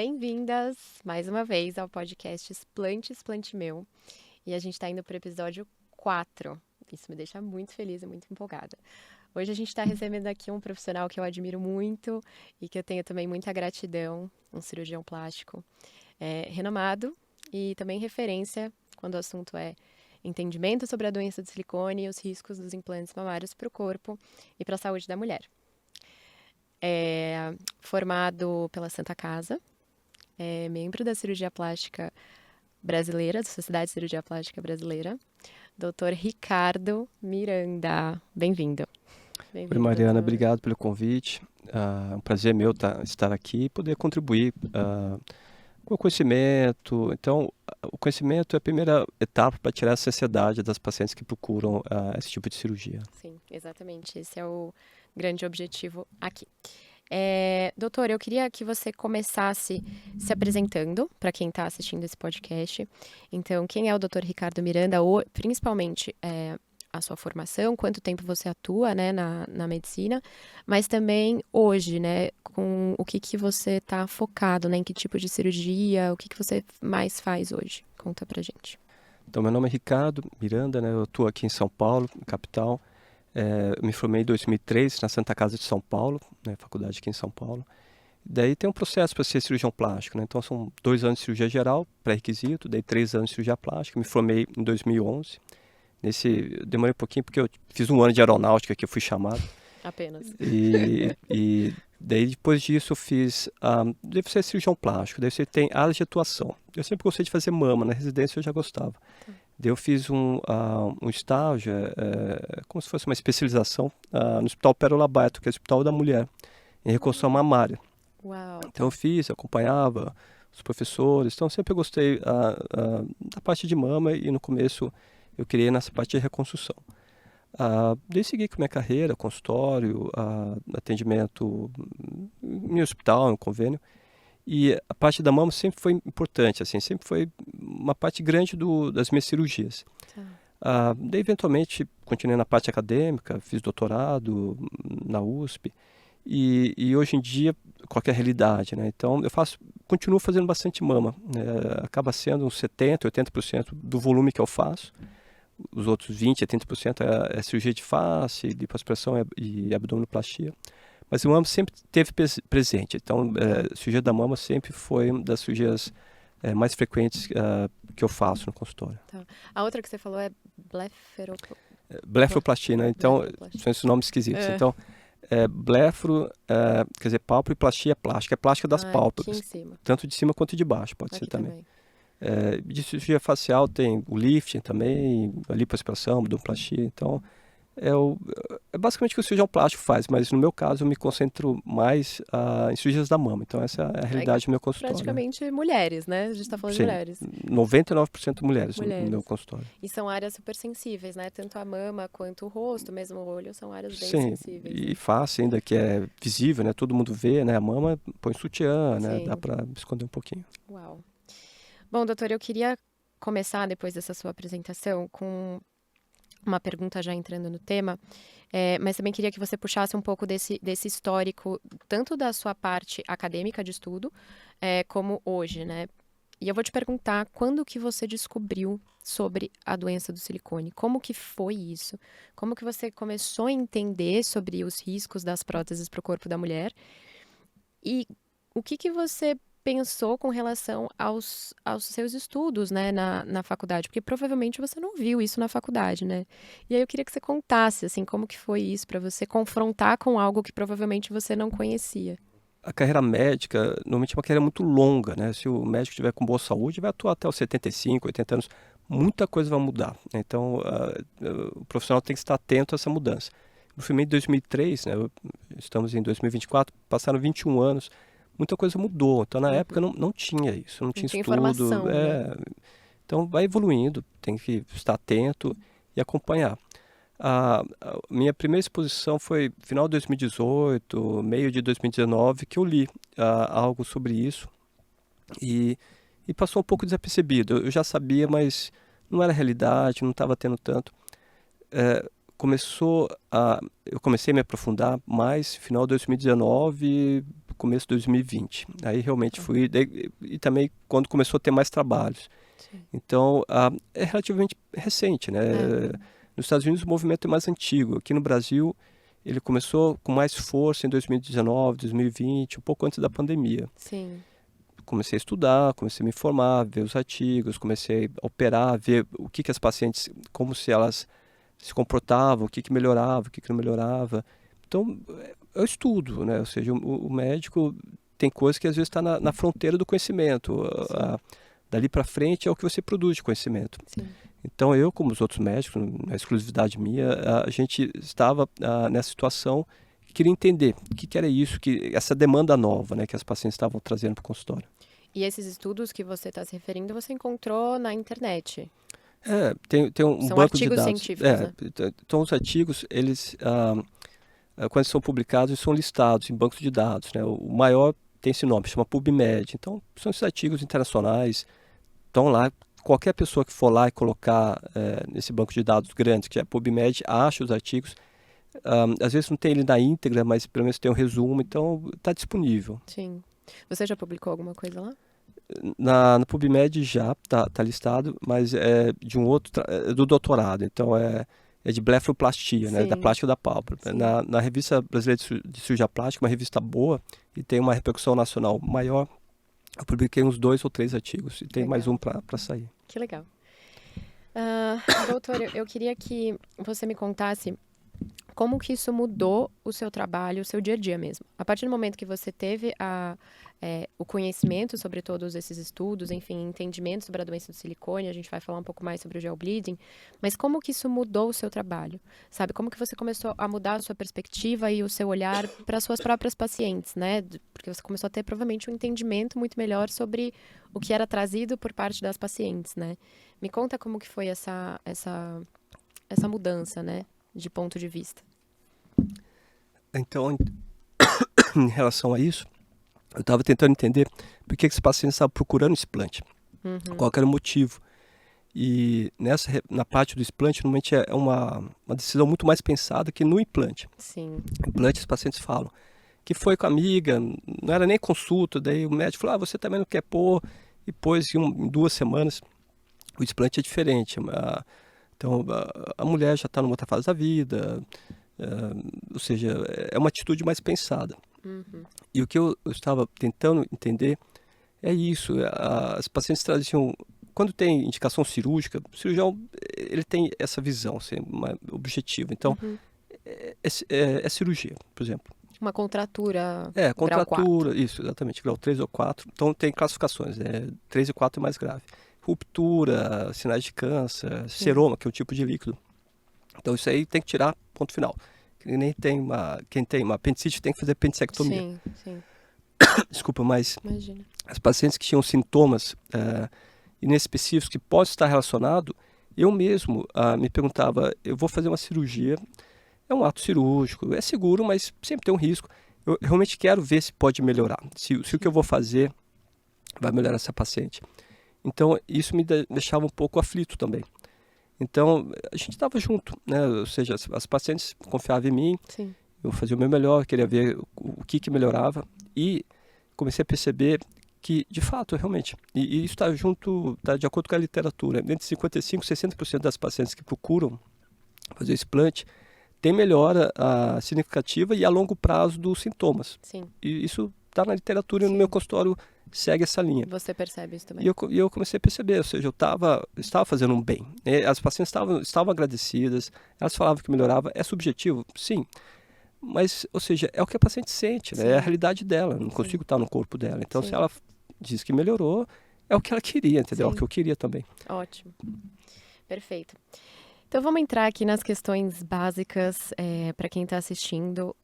Bem-vindas mais uma vez ao podcast Explante, Explante Meu. E a gente está indo para o episódio 4. Isso me deixa muito feliz e muito empolgada. Hoje a gente está recebendo aqui um profissional que eu admiro muito e que eu tenho também muita gratidão, um cirurgião plástico renomado e também referência quando o assunto é entendimento sobre a doença de silicone e os riscos dos implantes mamários para o corpo e para a saúde da mulher. Formado pela Santa Casa, é membro da cirurgia plástica brasileira, da Sociedade de Cirurgia Plástica Brasileira, Dr. Ricardo Miranda. Bem-vindo. Oi, Mariana, obrigado pelo convite. É um prazer meu estar aqui e poder contribuir com o conhecimento. Então, o conhecimento é a primeira etapa para tirar essa ansiedade das pacientes que procuram esse tipo de cirurgia. Sim, exatamente. Esse é o grande objetivo aqui. Doutor, eu queria que você começasse se apresentando para quem está assistindo esse podcast. Então, quem é o Dr. Ricardo Miranda, ou principalmente a sua formação, quanto tempo você atua, né, na medicina, mas também hoje, né, com o que você está focado, né, em que tipo de cirurgia, o que você mais faz hoje? Conta pra gente. Então, meu nome é Ricardo Miranda, né, eu estou aqui em São Paulo, capital. Eu me formei em 2003 na Santa Casa de São Paulo, né, faculdade aqui em São Paulo. Daí tem um processo para ser cirurgião plástico, né? Então são 2 anos de cirurgia geral, pré-requisito, daí 3 anos de cirurgia plástica. Me formei em 2011. Eu demorei um pouquinho porque eu fiz um ano de aeronáutica que eu fui chamado. Apenas. E daí depois disso eu fiz, deve ser cirurgião plástico, daí você tem áreas de atuação. Eu sempre gostei de fazer mama, na residência eu já gostava. Daí eu fiz um estágio, como se fosse uma especialização no Hospital Pérola Aberto, que é o Hospital da Mulher, em reconstrução mamária. Uau. Então eu fiz, acompanhava os professores, então sempre eu gostei da parte de mama e no começo eu queria ir nessa parte de reconstrução. Daí segui com minha carreira, consultório, atendimento em hospital, em convênio. E a parte da mama sempre foi importante, assim, sempre foi uma parte grande das minhas cirurgias. Daí, eventualmente, continuei na parte acadêmica, fiz doutorado na USP. E hoje em dia, qual que é a realidade, né? Então, continuo fazendo bastante mama. Acaba sendo uns 70%, 80% do volume que eu faço. Os outros 20% a 30% é cirurgia de face, lipoaspiração e abdominoplastia. Mas o mama sempre esteve presente. Então, a cirurgia da mama sempre foi uma das cirurgias mais frequentes que eu faço no consultório. Tá. A outra que você falou é blefaroplastia, né? Então, são esses nomes esquisitos. Então, blefaro, quer dizer, pálpebra, e plastia plástica. É plástica das pálpebras. Aqui em cima. Tanto de cima quanto de baixo, pode ser também. De cirurgia facial tem o lifting também, a lipoaspiração, abdominoplastia. Então, é basicamente o que o cirurgião plástico faz, mas no meu caso eu me concentro mais em cirurgias da mama. Então essa é a realidade do meu consultório. Praticamente mulheres, né? A gente está falando Sim, de mulheres. 99% mulheres no meu consultório. E são áreas super sensíveis, né? Tanto a mama quanto o rosto, mesmo o olho, são áreas bem Sim, sensíveis. E face ainda, que é visível, né? Todo mundo vê, né? A mama põe sutiã, né? Dá para esconder um pouquinho. Uau. Bom, doutor, eu queria começar, depois dessa sua apresentação, com uma pergunta já entrando no tema, mas também queria que você puxasse um pouco desse histórico, tanto da sua parte acadêmica de estudo, como hoje, né? E eu vou te perguntar, quando que você descobriu sobre a doença do silicone? Como que foi isso? Como que você começou a entender sobre os riscos das próteses para o corpo da mulher? E o que você pensou com relação aos seus estudos, né, na faculdade? Porque provavelmente você não viu isso na faculdade, né? E aí eu queria que você contasse, assim, como que foi isso para você confrontar com algo que provavelmente você não conhecia. A carreira médica, normalmente é uma carreira muito longa, né? Se o médico estiver com boa saúde, vai atuar até os 75, 80 anos. Muita coisa vai mudar. Então, o profissional tem que estar atento a essa mudança. Eu formei em 2003, né? Estamos em 2024, passaram 21 anos. Muita coisa mudou. Então, na época, não tinha isso, não tinha estudo. Informação, né? Então, vai evoluindo, tem que estar atento e acompanhar. A minha primeira exposição foi final de 2018, meio de 2019, que eu li algo sobre isso e passou um pouco desapercebido. Eu já sabia, mas não era realidade, não estava tendo tanto. Eu comecei a me aprofundar mais final de 2019, começo de 2020. Aí realmente fui, e também quando começou a ter mais trabalhos. Sim. Então, é relativamente recente, né? Nos Estados Unidos o movimento é mais antigo. Aqui no Brasil, ele começou com mais força em 2019, 2020, um pouco antes da pandemia. Sim. Comecei a estudar, comecei a me informar, ver os artigos, comecei a operar, ver o que as pacientes, como se elas se comportavam, o que melhorava, o que não melhorava. Então, eu estudo, né? Ou seja, o médico tem coisas que às vezes está na fronteira do conhecimento. Dali para frente é o que você produz de conhecimento. Sim. Então, eu, como os outros médicos, na exclusividade minha, a gente estava nessa situação e queria entender o que era isso, essa demanda nova, né, que as pacientes estavam trazendo para o consultório. E esses estudos que você está se referindo, você encontrou na internet? Tem um São banco de artigos dados. científicos, né? Então, os artigos, eles, quando são publicados, eles são listados em bancos de dados, né? O maior tem esse nome, chama PubMed. Então, são esses artigos internacionais, estão lá. Qualquer pessoa que for lá e colocar nesse banco de dados grande, que é PubMed, acha os artigos. Às vezes não tem ele na íntegra, mas pelo menos tem um resumo, então está disponível. Sim. Você já publicou alguma coisa lá? Na PubMed já tá listado, mas é de um outro, do doutorado, então é de blefaroplastia, né, da Sim. plástica da pálpebra. Sim. Na Revista Brasileira de Cirurgia Plástica, uma revista boa e tem uma repercussão nacional maior, eu publiquei uns 2 ou 3 artigos e tem mais Legal. um para sair. Que legal. Doutor, eu queria que você me contasse como que isso mudou o seu trabalho, o seu dia a dia mesmo. A partir do momento que você teve o conhecimento sobre todos esses estudos, enfim, entendimento sobre a doença do silicone, a gente vai falar um pouco mais sobre o gel bleeding, mas como que isso mudou o seu trabalho? Sabe, como que você começou a mudar a sua perspectiva e o seu olhar para as suas próprias pacientes, né? Porque você começou a ter provavelmente um entendimento muito melhor sobre o que era trazido por parte das pacientes, né? Me conta como que foi essa mudança, né, de ponto de vista. Então, em relação a isso, eu estava tentando entender por que esses pacientes estavam procurando esse implante. Qual era o motivo. E na parte do implante, normalmente é uma decisão muito mais pensada que no implante. Sim. Implante, os pacientes falam que foi com a amiga, não era nem consulta, daí o médico falou, você também não quer pôr, e pôs em 2 semanas. O implante é diferente. Então, a mulher já está numa outra fase da vida, ou seja, é uma atitude mais pensada. E o que eu estava tentando entender é isso. As pacientes traziam, quando tem indicação cirúrgica, o cirurgião ele tem essa visão, assim, objetiva. Então, é cirurgia, por exemplo. Uma contratura. Contratura, Grau 4. isso, exatamente, grau 3 ou 4. Então, tem classificações, 3 e 4 é mais grave. Ruptura, sinais de câncer, seroma, que é um tipo de líquido. Então, isso aí tem que tirar, ponto final. Quem tem uma apendicite tem que fazer apendicectomia. Sim. Desculpa, mas Imagina. as pacientes que tinham sintomas inespecíficos que podem estar relacionados, eu mesmo me perguntava, eu vou fazer uma cirurgia, é um ato cirúrgico, é seguro, mas sempre tem um risco. Eu realmente quero ver se pode melhorar, se o que eu vou fazer vai melhorar essa paciente. Então, isso me deixava um pouco aflito também. Então, a gente estava junto, né? Ou seja, as pacientes confiavam em mim, Sim. eu fazia o meu melhor, queria ver o que melhorava e comecei a perceber que, de fato, realmente, e isso está de acordo com a literatura, entre 55% e 60% das pacientes que procuram fazer esse implante tem melhora significativa e a longo prazo dos sintomas. Sim. E isso está na literatura e no meu consultório segue essa linha. Você percebe isso também? E eu comecei a perceber, ou seja, eu estava fazendo um bem. As pacientes estavam agradecidas, elas falavam que melhorava. É subjetivo? Sim. Mas, ou seja, é o que a paciente sente, né? É a realidade dela, não consigo estar no corpo dela. Então, se ela diz que melhorou, é o que ela queria, entendeu? É o que eu queria também. Ótimo. Perfeito. Então, vamos entrar aqui nas questões básicas para quem está assistindo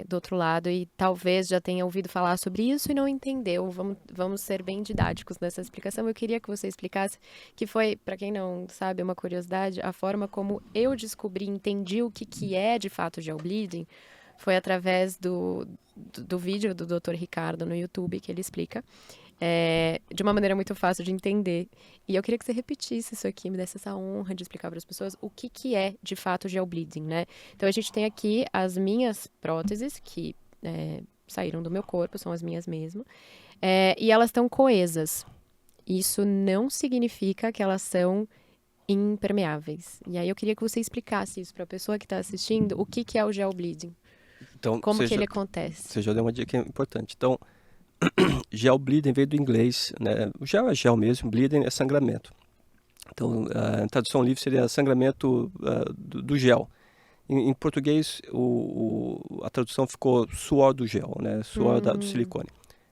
do outro lado e talvez já tenha ouvido falar sobre isso e não entendeu. Vamos ser bem didáticos nessa explicação. Eu queria que você explicasse, que foi, para quem não sabe, uma curiosidade, a forma como eu descobri, entendi o que é de fato gel bleeding, foi através do vídeo do Dr. Ricardo no YouTube, que ele explica. De uma maneira muito fácil de entender. E eu queria que você repetisse isso aqui, me desse essa honra de explicar para as pessoas o que é, de fato, gel bleeding, né? Então, a gente tem aqui as minhas próteses, que saíram do meu corpo, são as minhas mesmo. E elas estão coesas. Isso não significa que elas são impermeáveis. E aí eu queria que você explicasse isso para a pessoa que está assistindo, o que que é o gel bleeding, Então, como que ele acontece. você já deu uma dica importante. Então, gel bleeding veio do inglês, né? O gel é gel mesmo, bleeding é sangramento. Então, a tradução livre seria sangramento do gel. Em português, a tradução ficou suor do gel, né? Suor do silicone.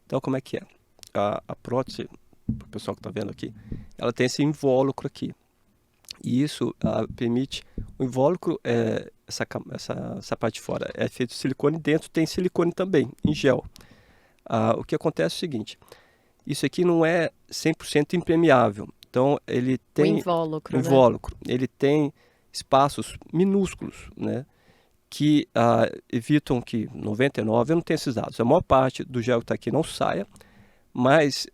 Então, como é que é? A prótese, para o pessoal que está vendo aqui, ela tem esse invólucro aqui. E isso permite... O invólucro, essa parte de fora, é feito de silicone. Dentro tem silicone também, em gel. O que acontece é o seguinte. Isso aqui não é 100% impermeável. Então, ele tem... O invólucro, o invólucro. Ele tem espaços minúsculos, né? Que evitam que 99, eu não tenho esses dados, a maior parte do gel que está aqui não saia, mas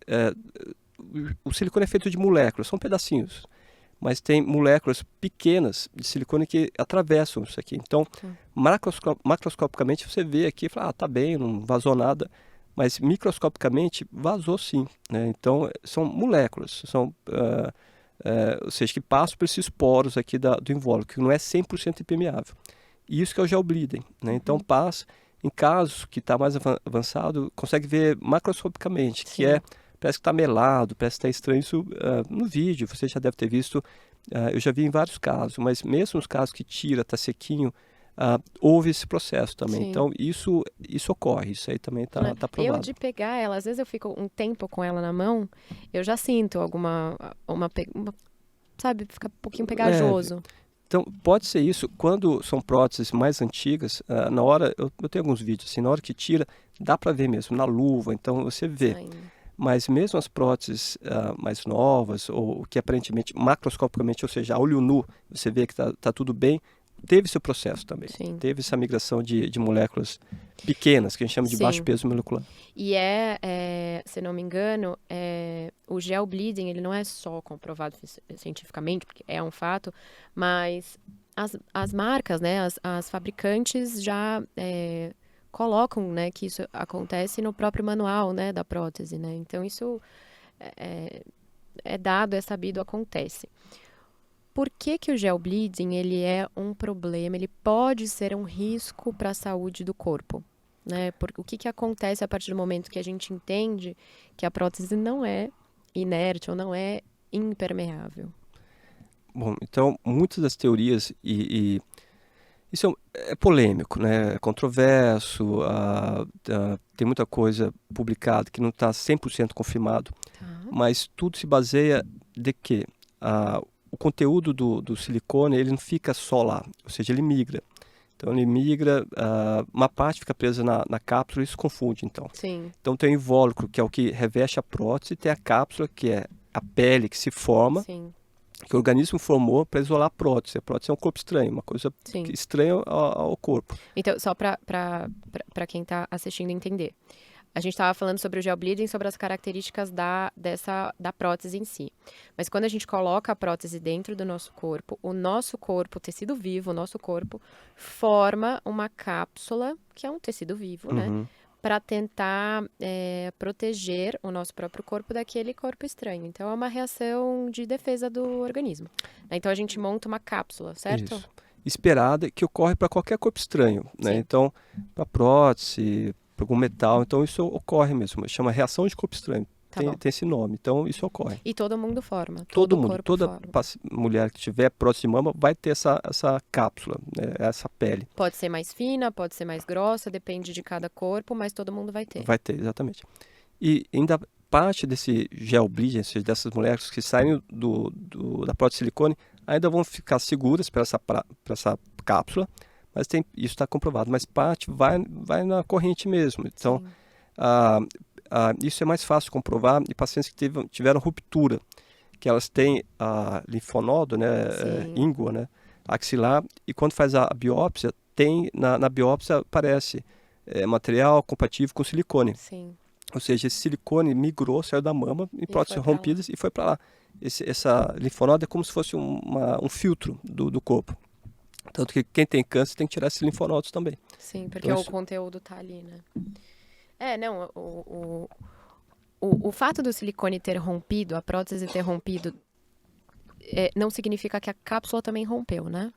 o silicone é feito de moléculas, são pedacinhos, mas tem moléculas pequenas de silicone que atravessam isso aqui. Então, macroscopicamente você vê aqui e fala, tá bem, não vazou nada, mas microscopicamente vazou sim, né? Então, são moléculas, são... ou seja, que passam por esses poros aqui do invólucro, que não é 100% impermeável. E isso que é o gel bleeding, né? Então passa, em casos que está mais avançado, consegue ver macroscopicamente, que parece que está melado, parece que está estranho. Isso no vídeo, você já deve ter visto, eu já vi em vários casos, mas mesmo nos casos que tira, está sequinho, houve esse processo também. Sim. Então isso ocorre, isso aí também está provado. Eu de pegar ela, às vezes eu fico um tempo com ela na mão, eu já sinto sabe, fica um pouquinho pegajoso. Então, pode ser isso. Quando são próteses mais antigas, na hora, eu tenho alguns vídeos assim, na hora que tira, dá para ver mesmo, na luva, então você vê. Saindo. Mas mesmo as próteses mais novas, ou que aparentemente, macroscopicamente, ou seja, a olho nu, você vê que tá tudo bem, teve seu processo também. Sim. Teve essa migração de moléculas pequenas, que a gente chama de baixo peso molecular. E se não me engano, o gel bleeding, ele não é só comprovado cientificamente, porque é um fato, mas as marcas, né, as fabricantes já colocam, né, que isso acontece no próprio manual, né, da prótese, né? Então isso é dado, é sabido, acontece. Por que o gel bleeding ele é um problema? Ele pode ser um risco para a saúde do corpo, né? Porque o que acontece a partir do momento que a gente entende que a prótese não é inerte ou não é impermeável? Bom, então muitas das teorias isso é polêmico, né? É controverso, tem muita coisa publicada que não está 100% confirmado, mas tudo se baseia de que o conteúdo do silicone ele não fica só lá, ou seja, ele migra. Então ele migra, uma parte fica presa na cápsula e isso confunde então. Sim. Então tem o invólucro, que é o que reveste a prótese, e tem a cápsula, que é a pele que se forma, Sim. que o organismo formou para isolar a prótese. A prótese é um corpo estranho, uma coisa estranha ao corpo. Então, só para quem está assistindo entender. A gente estava falando sobre o gel bleeding, sobre as características da prótese em si. Mas quando a gente coloca a prótese dentro do nosso corpo, o tecido vivo, o nosso corpo, forma uma cápsula, que é um tecido vivo, né? Para tentar proteger o nosso próprio corpo daquele corpo estranho. Então, é uma reação de defesa do organismo. Então, a gente monta uma cápsula, certo? Isso. Esperada, que ocorre para qualquer corpo estranho, né? Então, para prótese, para algum metal, então isso ocorre mesmo. Chama reação de corpo estranho. Tem esse nome, então isso ocorre. E todo mundo forma. Todo mundo, toda mulher que tiver prótese de mama vai ter essa cápsula, né? Essa pele. Pode ser mais fina, pode ser mais grossa, depende de cada corpo, mas todo mundo vai ter. Vai ter, exatamente. E ainda parte desse gel bleeding, ou seja, dessas moléculas que saem da prótese de silicone, ainda vão ficar seguras para essa cápsula, mas isso está comprovado, mas parte vai na corrente mesmo. Então, isso é mais fácil de comprovar em pacientes que tiveram ruptura, que elas têm linfonodo, né, íngua, né, axilar, e quando faz a biópsia, na biópsia aparece material compatível com silicone. Sim. Ou seja, esse silicone migrou, saiu da mama em próteses rompidas e foi para lá. Essa linfonodo é como se fosse um filtro do corpo. Tanto que quem tem câncer tem que tirar esses linfonodos também. Sim, porque então, o conteúdo está ali, né? Não, o fato do silicone ter rompido, a prótese ter rompido, não significa que a cápsula também rompeu, né?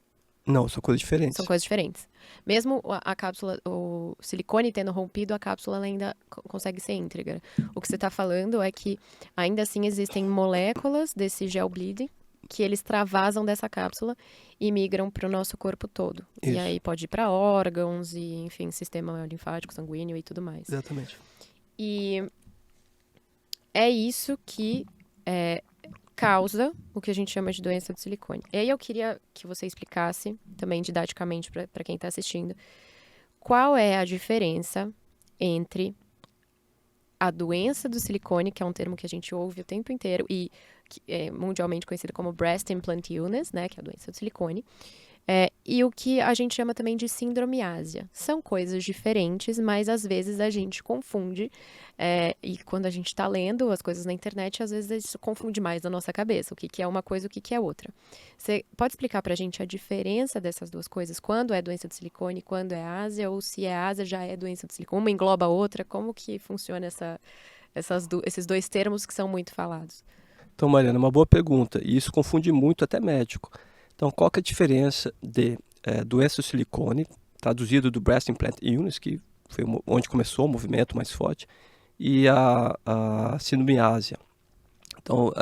Não, são coisas São diferentes. coisas diferentes. Mesmo a cápsula, o silicone tendo rompido, a cápsula ela ainda consegue ser íntegra. O que você está falando é que ainda assim existem moléculas desse gel bleeding que eles travasam dessa cápsula e migram para o nosso corpo todo. E Isso, aí pode ir para órgãos e, enfim, sistema linfático, sanguíneo e tudo mais. exatamente. E é isso que causa o que a gente chama de doença do silicone. E aí eu queria que você explicasse, também didaticamente para quem está assistindo, qual é a diferença entre a doença do silicone, que é um termo que a gente ouve o tempo inteiro e que é mundialmente conhecido como breast implant illness, né, que é a doença do silicone, e o que a gente chama também de síndrome-ásia. São coisas diferentes, mas às vezes a gente confunde. E quando a gente está lendo as coisas na internet, às vezes isso confunde mais na nossa cabeça. O que, que é uma coisa, o que, que é outra. Você pode explicar para a gente a diferença dessas duas coisas? Quando é doença de silicone, quando é ásia, ou se é ásia, já é doença de silicone? Uma engloba a outra? Como que funciona esses dois termos que são muito falados? Então, Mariana, uma boa pergunta. E isso confunde muito até médico. Então, qual que é a diferença de doença do silicone, traduzido do breast implant illness, que foi onde começou o movimento mais forte, e a síndrome ásia? Então,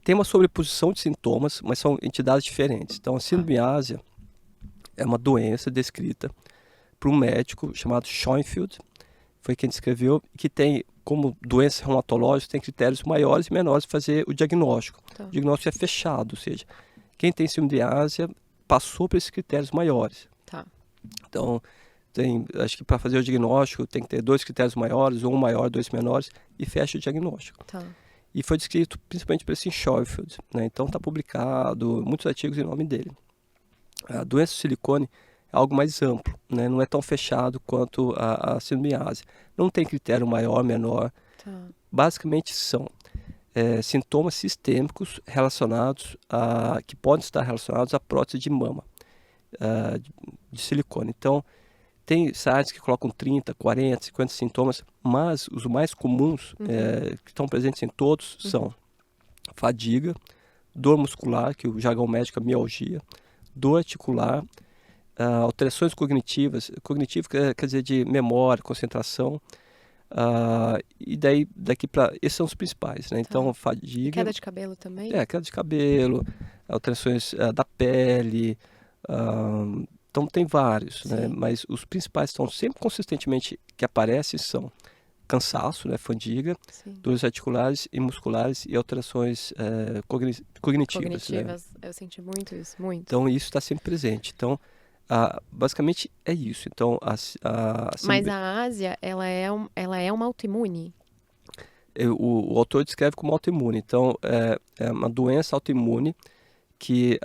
tem uma sobreposição de sintomas, mas são entidades diferentes. Então, a Tá, síndrome ásia é uma doença descrita por um médico chamado Schoenfield, foi quem descreveu, que tem como doenças reumatológicas, tem critérios maiores e menores para fazer o diagnóstico. tá, O diagnóstico é fechado, ou seja, quem tem síndrome de ásia passou por esses critérios maiores. tá, Então, acho que para fazer o diagnóstico tem que ter 2 critérios maiores, ou um maior, 2 menores, e fecha o diagnóstico. tá. E foi descrito principalmente por esse Schoenfield, né? Então está publicado muitos artigos em nome dele. A doença do silicone é algo mais amplo, né? Não é tão fechado quanto a síndrome ásia. Não tem critério maior, menor. Tá. Basicamente são sintomas sistêmicos relacionados que podem estar relacionados à prótese de mama de silicone. Então, tem sites que colocam 30, 40, 50 sintomas, mas os mais comuns que estão presentes em todos são fadiga, dor muscular, que o jargão médico é mialgia, dor articular, alterações cognitivas, cognitivo quer dizer de memória, concentração, e daqui para esses são os principais, né? Então E fadiga, queda de cabelo também? queda de cabelo, alterações da pele, então tem vários, né? Sim, Mas os principais estão sempre consistentemente que aparecem são cansaço, né? Fadiga, sim. dores articulares e musculares e alterações cognitivas, né? Cognitivas, eu senti muito isso, muito. Então isso está sempre presente. Então basicamente é isso. Então Mas a Ásia, ela é uma autoimune? o autor descreve como autoimune. Então é uma doença autoimune que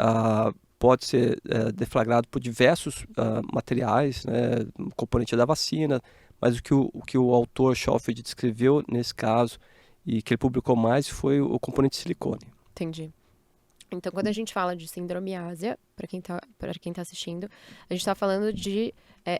pode ser deflagrado por diversos materiais, né, componente da vacina, mas o que o autor Schofield descreveu nesse caso e que ele publicou mais foi o componente silicone. Entendi. Então, quando a gente fala de síndrome ásia, para quem tá assistindo, a gente está falando de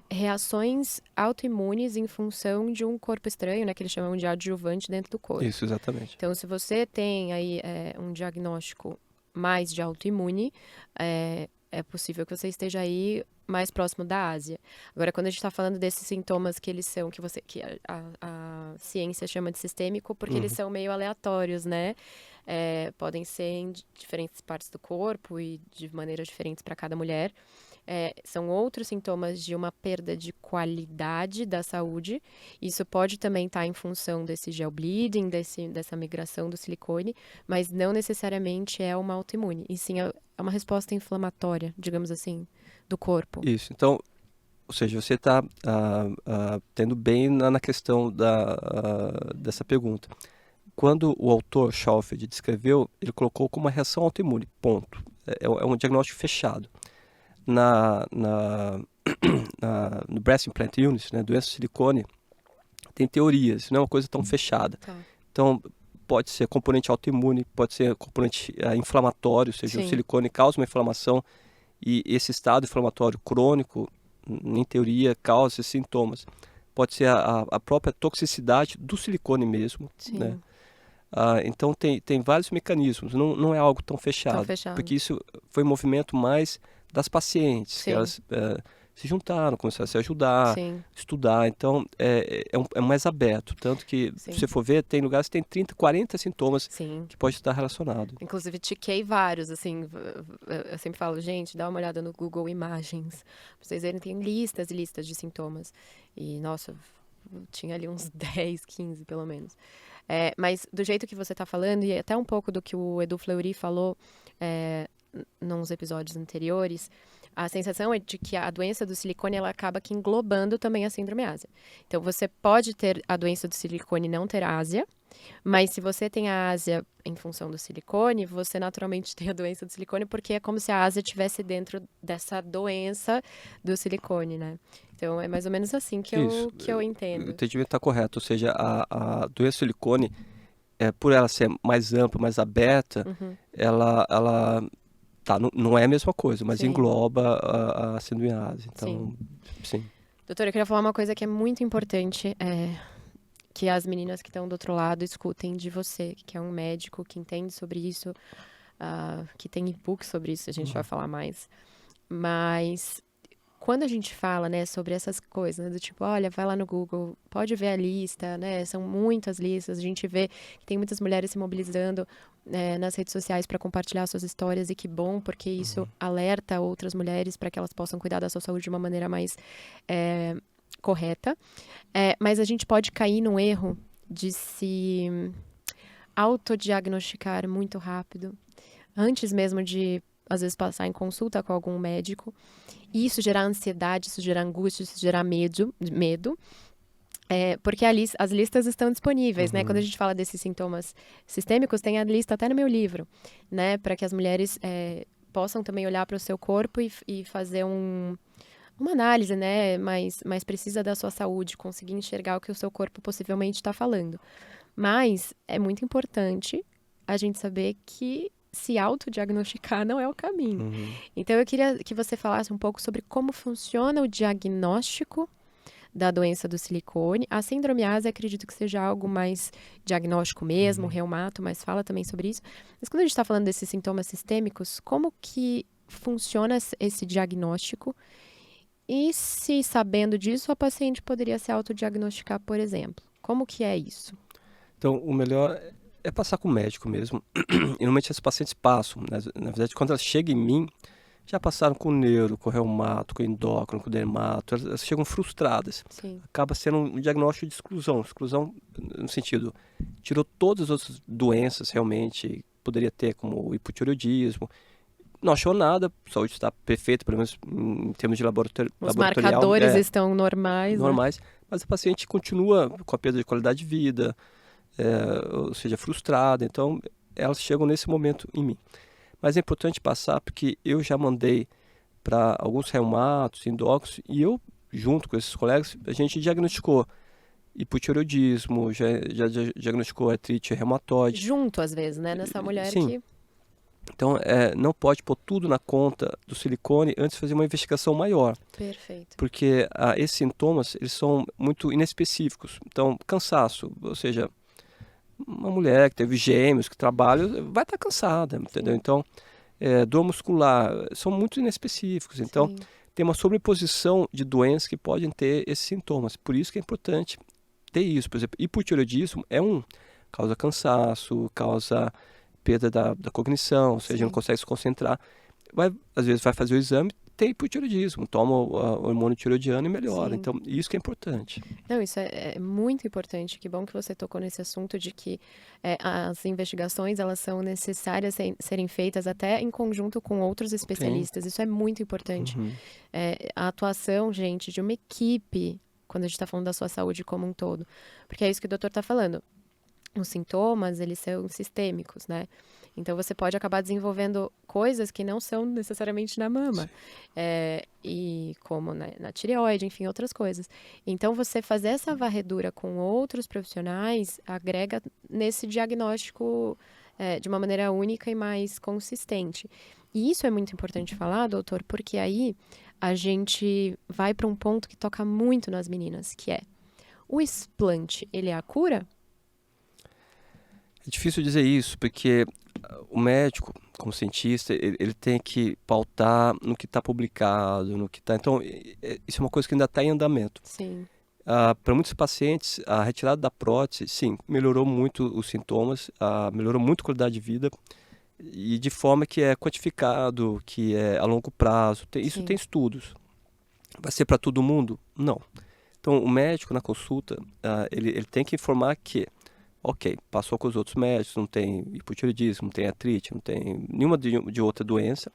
reações autoimunes em função de um corpo estranho, né, que eles chamam de adjuvante dentro do corpo. Isso, exatamente. Então, se você tem aí um diagnóstico mais de autoimune, é possível que você esteja aí mais próximo da Ásia. Agora, quando a gente está falando desses sintomas que eles são, que a ciência chama de sistêmico, porque eles são meio aleatórios, né? Podem ser em diferentes partes do corpo e de maneiras diferentes para cada mulher. São outros sintomas de uma perda de qualidade da saúde. Isso pode também estar em função desse gel bleeding, dessa migração do silicone, mas não necessariamente é uma autoimune. E sim, é uma resposta inflamatória, digamos assim, do corpo. Isso. Então, ou seja, você está tendo bem na questão dessa pergunta. Quando o autor Schofield descreveu, ele colocou como uma reação autoimune, ponto. É um diagnóstico fechado. No breast implant illness, né, doença de silicone, tem teorias, não é uma coisa tão fechada. Tá. Então, pode ser componente autoimune, pode ser componente inflamatório, ou seja, Sim. o silicone causa uma inflamação e esse estado inflamatório crônico, em teoria, causa esses sintomas. pode ser a própria toxicidade do silicone mesmo, né? Sim, Então tem vários mecanismos, não é algo tão tão fechado, fechado. porque isso foi um movimento mais das pacientes, que Sim, elas se juntaram, começaram a se ajudar, sim, estudar, então é mais aberto, tanto que, se sim, você for ver, tem lugares que tem 30, 40 sintomas sim. que pode estar relacionado. Inclusive, tiquei vários, assim, eu sempre falo, gente, dá uma olhada no Google Imagens, pra vocês verem, tem listas e listas de sintomas. E, nossa, tinha ali uns 10, 15, pelo menos. Mas do jeito que você está falando, e até um pouco do que o Edu Fleury falou nos episódios anteriores, a sensação é de que a doença do silicone ela acaba que englobando também a síndrome ásia. Então, você pode ter a doença do silicone e não ter ásia, mas se você tem a ásia em função do silicone, você naturalmente tem a doença do silicone, porque é como se a ásia estivesse dentro dessa doença do silicone, né? Então, é mais ou menos assim que Isso, eu o entendo. entendimento está correto, ou seja, a doença silicone, por ela ser mais ampla, mais aberta, Uhum, ela não é a mesma coisa, mas sim. engloba a síndrome ásia. Sim. Então, sim. Doutora, eu queria falar uma coisa que é muito importante, que as meninas que estão do outro lado escutem de você, que é um médico que entende sobre isso, que tem e-book sobre isso, a gente vai Uhum. falar mais. Mas quando a gente fala, né, sobre essas coisas, né, do tipo, olha, vai lá no Google, pode ver a lista, né, são muitas listas, a gente vê que tem muitas mulheres se mobilizando, nas redes sociais para compartilhar suas histórias e que bom, porque isso Uhum. alerta outras mulheres para que elas possam cuidar da sua saúde de uma maneira mais é, correta. Mas a gente pode cair num erro de se autodiagnosticar muito rápido, antes mesmo de, às vezes, passar em consulta com algum médico. E isso gerar ansiedade, isso gerar angústia, isso gerar medo, porque as listas estão disponíveis, né? Quando a Uhum. gente fala desses sintomas sistêmicos, tem a lista até no meu livro, né? Para que as mulheres possam também olhar para o seu corpo e fazer uma análise, né? Mais precisa da sua saúde, conseguir enxergar o que o seu corpo possivelmente está falando. Mas é muito importante a gente saber que se autodiagnosticar não é o caminho. Uhum. Então, eu queria que você falasse um pouco sobre como funciona o diagnóstico da doença do silicone. A síndromiase, acredito que seja algo mais diagnóstico mesmo, Uhum. reumato, mas fala também sobre isso. Mas quando a gente está falando desses sintomas sistêmicos, como que funciona esse diagnóstico? E se, sabendo disso, a paciente poderia se autodiagnosticar, por exemplo? Como que é isso? Então, o melhor é passar com o médico mesmo. E normalmente as pacientes passam, né? Na verdade, quando elas chegam em mim, já passaram com neuro, com reumato, com endócrino, com dermato, elas chegam frustradas. Sim, Acaba sendo um diagnóstico de exclusão. Exclusão no sentido, tirou todas as outras doenças realmente, poderia ter, como o hipotireoidismo. Não achou nada, a saúde está perfeita, pelo menos em termos de os laboratorial, marcadores estão normais, né? normais, mas a paciente continua com a perda de qualidade de vida, ou seja, frustrada. Então, elas chegam nesse momento em mim. Mas é importante passar porque eu já mandei para alguns reumatos, endócrinos, e eu, junto com esses colegas, a gente diagnosticou hipotireoidismo, já diagnosticou artrite reumatoide. Junto, às vezes, né? Nessa mulher Sim, que... então não pode pôr tudo na conta do silicone antes de fazer uma investigação maior, Perfeito. porque esses sintomas eles são muito inespecíficos. Então, cansaço, ou seja, uma mulher que teve gêmeos, que trabalha, vai estar cansada, entendeu? Sim, Então, dor muscular, são muito inespecíficos. Então, sim, tem uma sobreposição de doenças que podem ter esses sintomas. Por isso que é importante ter isso. Por exemplo, hipotireoidismo causa cansaço, causa perda da cognição, ou seja, não sim. consegue se concentrar. Às vezes vai fazer o exame, tem hipotireoidismo, toma o hormônio tireoidiano e melhora. Sim. Então, isso que é importante. Não, isso é muito importante. Que bom que você tocou nesse assunto de que as investigações elas são necessárias serem feitas até em conjunto com outros Sim. especialistas. Isso é muito importante. Uhum. A atuação, gente, de uma equipe, quando a gente está falando da sua saúde como um todo. Porque é isso que o doutor está falando. Os sintomas, eles são sistêmicos, né? Então, você pode acabar desenvolvendo coisas que não são necessariamente na mama. Sim. E como na tireoide, enfim, outras coisas. Então, você fazer essa varredura com outros profissionais agrega nesse diagnóstico de uma maneira única e mais consistente. E isso é muito importante falar, doutor, porque aí a gente vai para um ponto que toca muito nas meninas, que é O explante, ele é a cura? É difícil dizer isso, porque o médico, como cientista, ele tem que pautar no que está publicado, no que está... Então, isso é uma coisa que ainda está em andamento. Sim, Para muitos pacientes, a retirada da prótese, sim, melhorou muito os sintomas, melhorou muito a qualidade de vida, e de forma que é quantificado, que é a longo prazo. Isso tem sim, estudos. Vai ser para todo mundo? Não. Então, o médico na consulta, ele tem que informar que, ok, passou com os outros médicos, não tem hipotireoidismo, não tem artrite, não tem nenhuma de outra doença,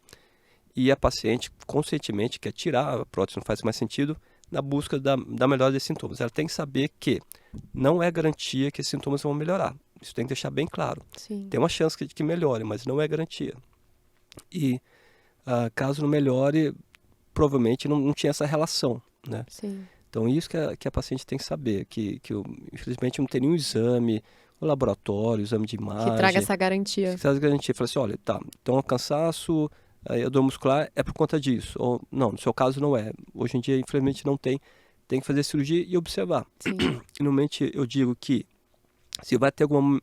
e a paciente conscientemente quer tirar a prótese, não faz mais sentido, na busca da melhora desses sintomas. Ela tem que saber que não é garantia que esses sintomas vão melhorar. Isso tem que deixar bem claro. sim, Tem uma chance de que melhore, mas não é garantia. E caso não melhore, provavelmente não tinha essa relação, né? sim. Então, isso que a paciente tem que saber, infelizmente não tem nenhum exame, o laboratório, exame de Que traga imagem, essa garantia. que traz garantia. Fala assim, olha, tá, então o cansaço, a dor muscular é por conta disso. Ou, não, no seu caso não é. Hoje em dia, infelizmente, não tem. Tem que fazer cirurgia e observar. Sim, E, normalmente, eu digo que se vai ter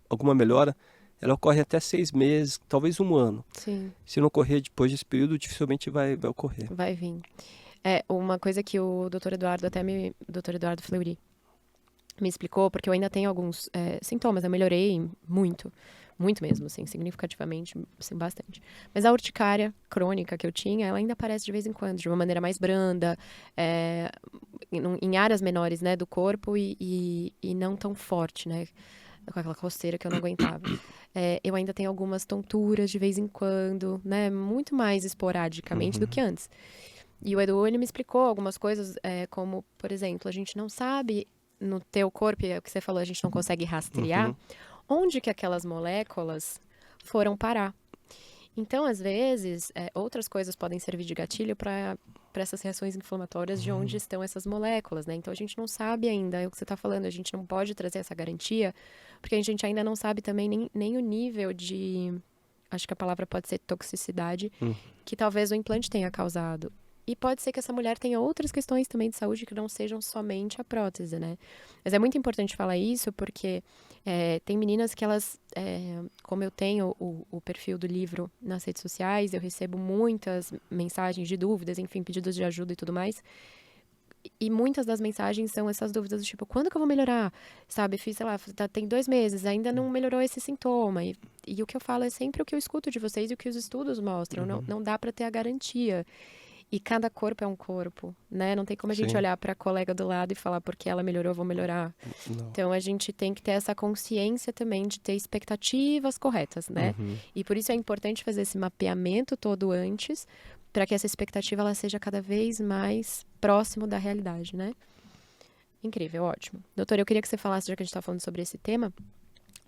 alguma melhora, ela ocorre até 6 meses, talvez um ano. sim, Se não ocorrer depois desse período, dificilmente vai ocorrer. vai vir. É, uma coisa que o doutor Eduardo, doutor Eduardo Fleury, me explicou, porque eu ainda tenho alguns sintomas, eu melhorei muito, muito mesmo, assim, significativamente, assim, bastante. Mas a urticária crônica que eu tinha, ela ainda aparece de vez em quando, de uma maneira mais branda, em áreas menores, né, do corpo e não tão forte, né, com aquela coceira que eu não aguentava. Eu ainda tenho algumas tonturas de vez em quando, né, muito mais esporadicamente do que Uhum, antes. E o Edu, ele me explicou algumas coisas, como, por exemplo, a gente não sabe no teu corpo, é o que você falou, a gente não consegue rastrear, uhum, onde que aquelas moléculas foram parar. Então, às vezes, outras coisas podem servir de gatilho para essas reações inflamatórias de onde uhum, estão essas moléculas, né? Então, a gente não sabe ainda, é o que você está falando, a gente não pode trazer essa garantia, porque a gente ainda não sabe também nem o nível de, acho que a palavra pode ser toxicidade, uhum, que talvez o implante tenha causado. E pode ser que essa mulher tenha outras questões também de saúde que não sejam somente a prótese, né? Mas é muito importante falar isso porque tem meninas que elas, como eu tenho o perfil do livro nas redes sociais, eu recebo muitas mensagens de dúvidas, enfim, pedidos de ajuda e tudo mais. E muitas das mensagens são essas dúvidas do tipo, quando que eu vou melhorar? Sabe, fiz, sei lá, tem 2 meses, ainda não melhorou esse sintoma. E o que eu falo é sempre o que eu escuto de vocês e o que os estudos mostram. Não, uhum. não dá para ter a garantia. E cada corpo é um corpo, né? Não tem como a gente Sim, olhar para a colega do lado e falar porque ela melhorou, eu vou melhorar. não. Então a gente tem que ter essa consciência também de ter expectativas corretas, né? Uhum. E por isso é importante fazer esse mapeamento todo antes, para que essa expectativa ela seja cada vez mais próximo da realidade, né? Incrível, ótimo. Doutor, eu queria que você falasse, já que a gente está falando sobre esse tema,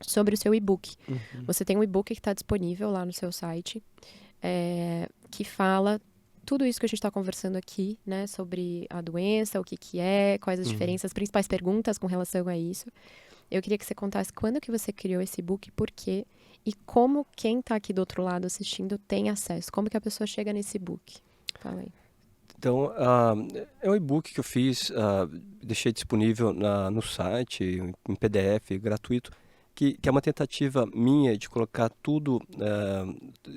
sobre o seu e-book. Uhum. Você tem um e-book que está disponível lá no seu site, que fala tudo isso que a gente está conversando aqui, né? Sobre a doença, o que que é, quais as Uhum. diferenças, as principais perguntas com relação a isso. Eu queria que você contasse quando que você criou esse e-book, por quê, e como quem está aqui do outro lado assistindo tem acesso. Como que a pessoa chega nesse e-book? Fala aí. Então, é um e-book que eu fiz, deixei disponível no site, em PDF, gratuito, que é uma tentativa minha de colocar tudo,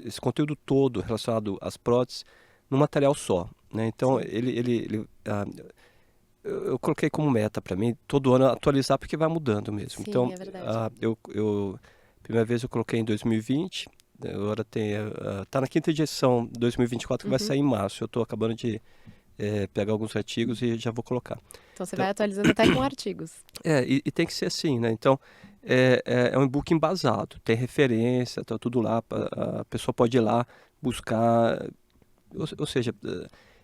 esse conteúdo todo relacionado às próteses, num material só, né? Então, Sim, eu coloquei como meta para mim, todo ano atualizar, porque vai mudando mesmo. sim, Então, é verdade. primeira vez eu coloquei em 2020, agora tá na quinta edição 2024 que vai Uhum. sair em março. Eu estou acabando de pegar alguns artigos e já vou colocar. Então você Então, vai atualizando até com artigos. e tem que ser assim, né? Então, é um e-book embasado, tem referência, tá tudo lá, a pessoa pode ir lá buscar, ou seja,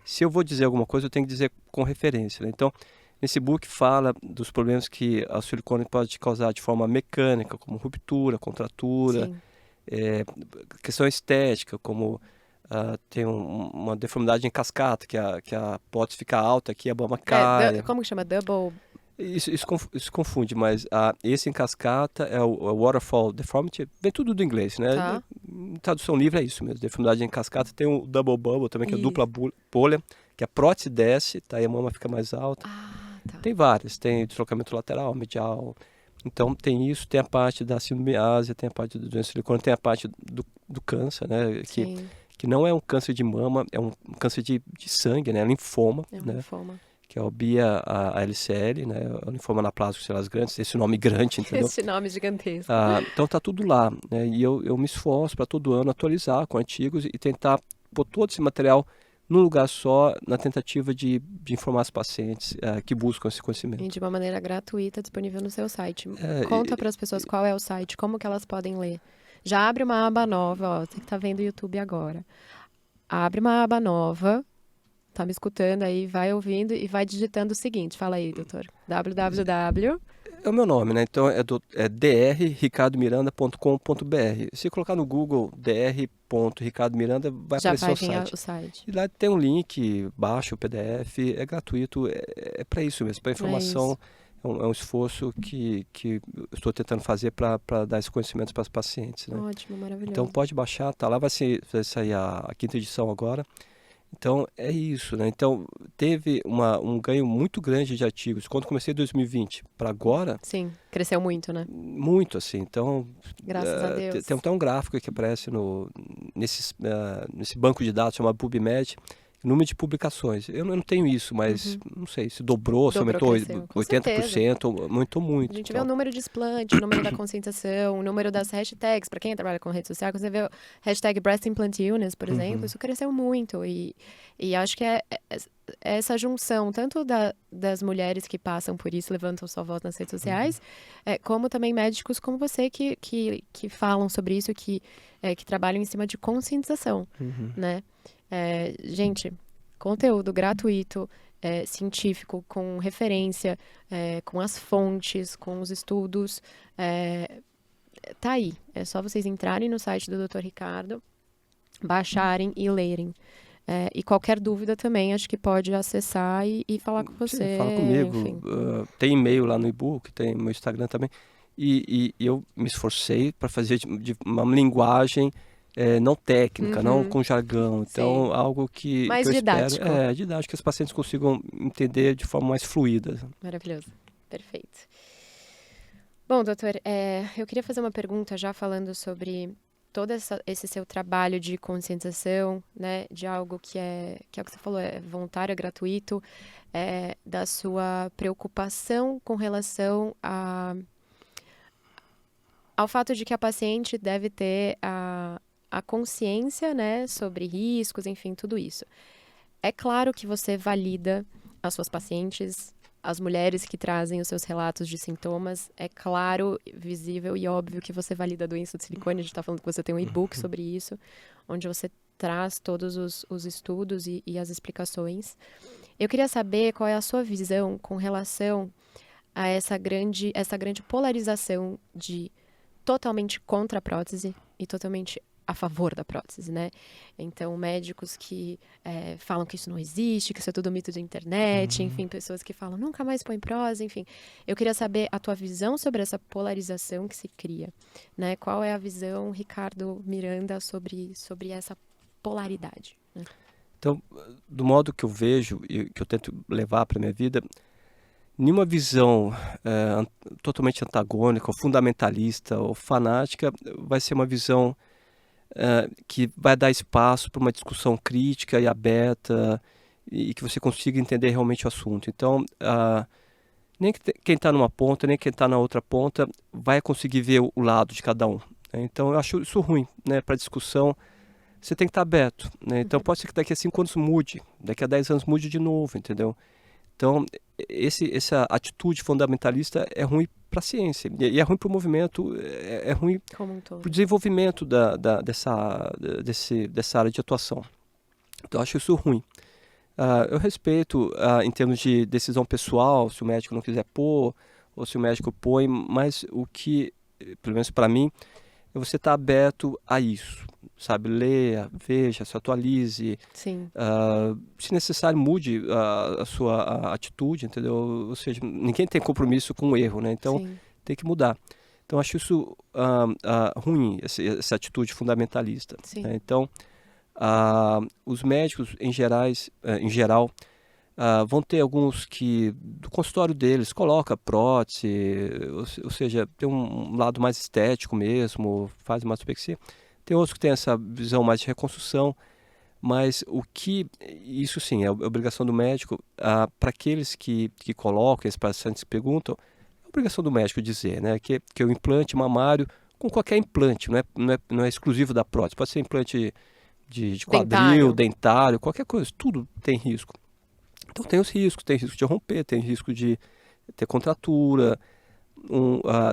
se eu vou dizer alguma coisa, eu tenho que dizer com referência, né? Então, nesse book fala dos problemas que a silicone pode causar de forma mecânica, como ruptura, contratura, Sim. é, questão estética, como tem uma deformidade em cascata, que a prótese fica alta aqui, a mama cai. Como que chama? Double. Isso confunde, mas esse em cascata é o Waterfall Deformity, vem tudo do inglês, né? Tá. Tradução livre é isso mesmo, deformidade em cascata. Tem o Double Bubble também, que é Isso. dupla bolha, que a prótese desce, tá? E a mama fica mais alta. Ah, Tá. Tem várias, tem deslocamento lateral, medial. Então tem isso, tem a parte da síndrome tem a parte do doença silicone, tem a parte do câncer, né? Sim, Que não é um câncer de mama, é um câncer de sangue, né? Linfoma, é um né? linfoma. Que é o BIA-LCL, né? O linfoma anaplásico celular grandes, esse nome grande, entendeu? Esse nome gigantesco. Então tá tudo lá, né? E eu me esforço para todo ano atualizar com artigos e tentar pôr todo esse material num lugar só, na tentativa de informar os pacientes que buscam esse E conhecimento. de uma maneira gratuita, disponível no seu site. É, Conta para as pessoas qual é o site, como que elas podem ler. Já abre uma aba nova, ó, você que tá vendo o YouTube agora. Abre uma aba nova, tá me escutando aí, vai ouvindo e vai digitando o seguinte. Fala aí, doutor. www. É o meu nome, né? Então é drricardomiranda.com.br. Se colocar no Google dr.ricardomiranda, vai Já aparecer vai o vir site. o site. E lá tem um link, baixa o PDF, é gratuito, é para isso mesmo, para É informação. isso. É um esforço que eu estou tentando fazer para dar esse conhecimento para os pacientes, né? Ótimo, Então maravilhoso. pode baixar, tá lá, vai sair a quinta edição agora. Então é isso, né? Então teve um ganho muito grande de artigos. Quando comecei em 2020 para agora, Sim, cresceu muito, né? muito assim. Então Graças a Deus. tem até um gráfico que aparece nesse banco de dados chamado PubMed, número de publicações. Eu não tenho isso, mas não sei se dobrou, se Dobrou, aumentou cresceu. Com certeza. 80%, aumentou A muito. gente vê Então, o número de explante, o número da conscientização, o número das hashtags. Para quem trabalha com rede social, quando você vê o hashtag Breast Implant Illness, por exemplo, isso cresceu muito. E acho que é essa junção, tanto das mulheres que passam por isso, levantam sua voz nas redes sociais, como também médicos como você que falam sobre isso, que trabalham em cima de conscientização, né? Gente, conteúdo gratuito, científico, com referência, com as fontes, com os estudos, tá aí. É só vocês entrarem no site do Dr. Ricardo, baixarem e lerem. E qualquer dúvida também, acho que pode acessar e falar com sim, você, fala comigo. enfim. Tem e-mail lá no e-book, tem meu Instagram também. E eu me esforcei para fazer de uma linguagem não técnica, não com jargão. Então, Sim. algo que Mais eu espero didático. didático, que os pacientes consigam entender de forma mais fluida. Maravilhoso. Perfeito. Bom, doutor, eu queria fazer uma pergunta já falando sobre todo esse seu trabalho de conscientização, né, de algo que é o que você falou, é voluntário, é gratuito, da sua preocupação com relação ao fato de que a paciente deve ter a consciência, né, sobre riscos, enfim, tudo isso. É claro que você valida as suas pacientes, as mulheres que trazem os seus relatos de sintomas. É claro, visível e óbvio que você valida a doença de silicone. A gente está falando que você tem um e-book sobre isso, onde você traz todos os estudos e as explicações. Eu queria saber qual é a sua visão com relação a essa grande polarização de totalmente contra a prótese e totalmente a favor da prótese, né? Então, médicos que falam que isso não existe, que isso é tudo mito de internet, enfim, pessoas que falam nunca mais põe prótese, enfim. Eu queria saber a tua visão sobre essa polarização que se cria, né? Qual é a visão, Ricardo Miranda, sobre essa polaridade? Né? Então, do modo que eu vejo e que eu tento levar para minha vida, nenhuma visão totalmente antagônica, ou fundamentalista, ou fanática, vai ser uma visão que vai dar espaço para uma discussão crítica e aberta e que você consiga entender realmente o assunto. Então, nem quem está numa ponta, nem quem está na outra ponta vai conseguir ver o lado de cada um, né? Então, eu acho isso ruim, né? Para discussão, você tem que estar aberto, né? Então, pode ser que daqui a 5 anos mude, daqui a 10 anos mude de novo, entendeu? Então, essa atitude fundamentalista é ruim para a ciência, e é ruim para o movimento, é ruim Como um todo. para o desenvolvimento dessa área de atuação. Então, eu acho isso ruim. Eu respeito, em termos de decisão pessoal, se o médico não quiser pôr, ou se o médico põe, mas o que, pelo menos para mim, é você estar aberto a isso, sabe? Leia, veja, se atualize. Sim. Se necessário, mude a sua atitude, entendeu? Ou seja, ninguém tem compromisso com o erro, né? Então, Sim. tem que mudar. Então, acho isso ruim, essa atitude fundamentalista. Sim. Né? Então, os médicos, em geral, Vão ter alguns que, do consultório deles, coloca prótese, ou seja, tem um lado mais estético mesmo, faz uma mastopexia. Tem outros que têm essa visão mais de reconstrução, mas isso sim, é obrigação do médico, para aqueles que colocam, esses pacientes que perguntam, é obrigação do médico dizer, né, que o implante mamário, com qualquer implante, não é exclusivo da prótese, pode ser implante de quadril, Dentário. dentário, qualquer coisa, tudo tem risco. Então tem os riscos, tem risco de romper, tem risco de ter contratura,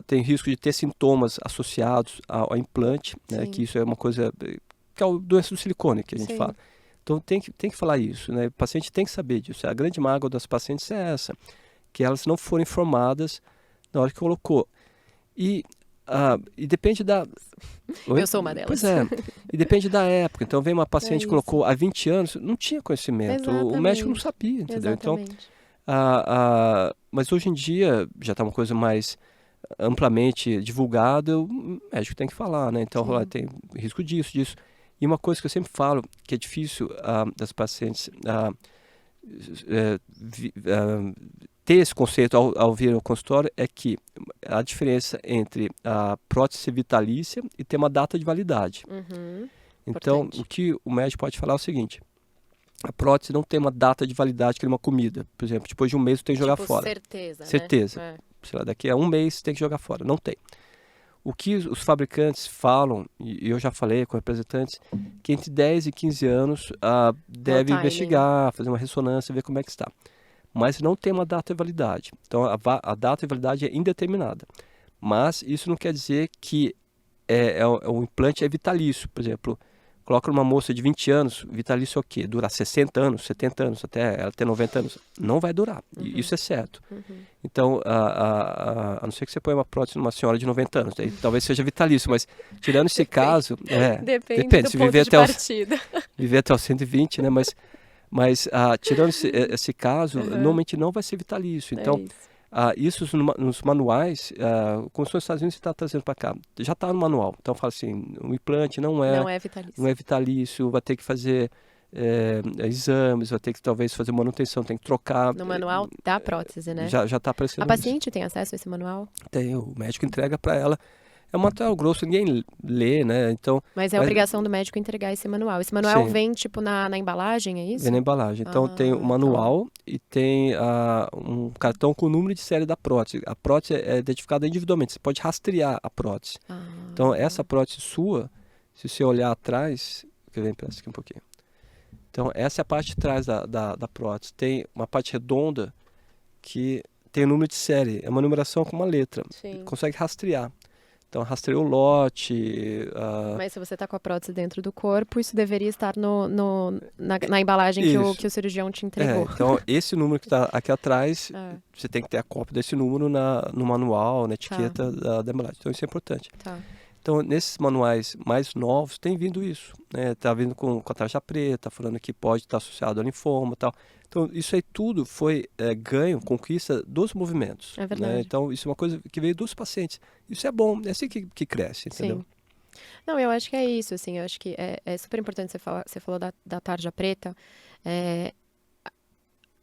tem risco de ter sintomas associados ao implante, né, que Sim, isso é uma coisa que é a doença do silicone que a gente sim. fala. Então tem que falar isso, né? O paciente tem que saber disso. A grande mágoa das pacientes é essa, que elas não foram informadas na hora que colocou. E, e depende da... Oi? Eu sou uma Pois delas. é, e depende da época. Então vem uma É paciente que isso. colocou há 20 anos, não tinha conhecimento, o médico não Exatamente. sabia, entendeu? Então, Exatamente. mas hoje em dia já está uma coisa mais amplamente divulgada, o médico tem que falar, né? Então, Sim. tem risco disso, disso. E uma coisa que eu sempre falo, que é difícil das pacientes ter esse conceito ao vir ao consultório, é que a diferença entre a prótese vitalícia e ter uma data de validade. Uhum. Então, o Importante. que o médico pode falar é o seguinte: a prótese não tem uma data de validade, que é uma comida. Por exemplo, depois de um mês, tu tem que jogar Tipo, fora. certeza, né? Certeza. É. Sei lá, daqui a um mês tem que jogar fora. Não tem. O que os fabricantes falam, e eu já falei com representantes, que entre 10 e 15 anos É o deve timing. investigar, fazer uma ressonância, ver como é que está. Mas não tem uma data de validade. Então a data de validade é indeterminada. Mas isso não quer dizer que o implante é vitalício. Por exemplo, coloca numa moça de 20 anos, vitalício é o quê? Durar 60 anos, 70 anos, até ela ter 90 anos. Não vai durar. Uhum. Isso é certo. Uhum. Então, a não ser que você ponha uma prótese numa senhora de 90 anos, daí talvez seja vitalício, mas tirando esse Depende. caso, Depende depende, do se ponto de partida. viver até os 120, né, mas tirando esse caso, Uhum. normalmente não vai ser vitalício. É Então, isso. isso nos manuais, como nos Estados Unidos você está trazendo para cá, já está no manual. Então, fala assim, o implante Não é não vitalício. é vitalício, vai ter que fazer exames, vai ter que talvez fazer manutenção, tem que trocar, No manual da prótese, né? já está A aparecendo isso. paciente tem acesso a esse manual? Tem, o médico entrega para ela. É um material grosso, ninguém lê, né? Então, Mas é mas obrigação do médico entregar esse manual. Esse manual sim, vem, tipo, na embalagem, é vem na isso? embalagem. Então tem o Ah, tá. manual e tem um cartão com o número de série da prótese. A prótese é identificada individualmente, você pode rastrear a prótese. Então essa Ah, prótese sua, se você olhar atrás, quer ver, empresta aqui um pouquinho. Então essa é a parte de trás da prótese. Tem uma parte redonda que tem o número de série, é uma numeração com uma letra. sim. Consegue rastrear. Então rastreia o lote. Mas se você tá com a prótese dentro do corpo, isso deveria estar na embalagem que Isso. que o cirurgião te entregou. Então esse número que está aqui atrás, Ah, você tem que ter a cópia desse número no manual, na tá, etiqueta da embalagem. Então isso é importante. tá. Então nesses manuais mais novos tem vindo isso, né? Tá vindo com a tarja preta, falando que pode estar associado ao linfoma e tal. Então isso aí tudo foi ganho, conquista dos movimentos, É né? verdade. Então isso é uma coisa que veio dos pacientes. Isso é bom, é assim que cresce, entendeu? Sim. Não, eu acho que é isso, assim, eu acho que é super importante você falou da tarja preta. É,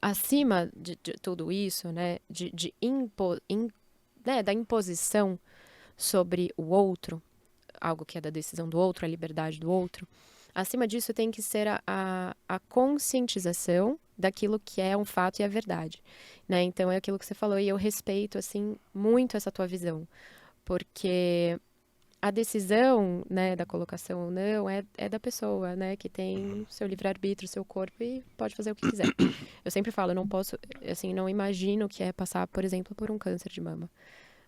acima de tudo isso, né, né, da imposição sobre o outro, algo que é da decisão do outro, a liberdade do outro, acima disso tem que ser a conscientização daquilo que é um fato e a verdade, né? Então é aquilo que você falou e eu respeito, assim, muito essa tua visão, porque a decisão, né, da colocação ou não é da pessoa, né, que tem seu livre-arbítrio, seu corpo e pode fazer o que quiser. Eu sempre falo, eu não posso, assim, não imagino o que é passar, por exemplo, por um câncer de mama.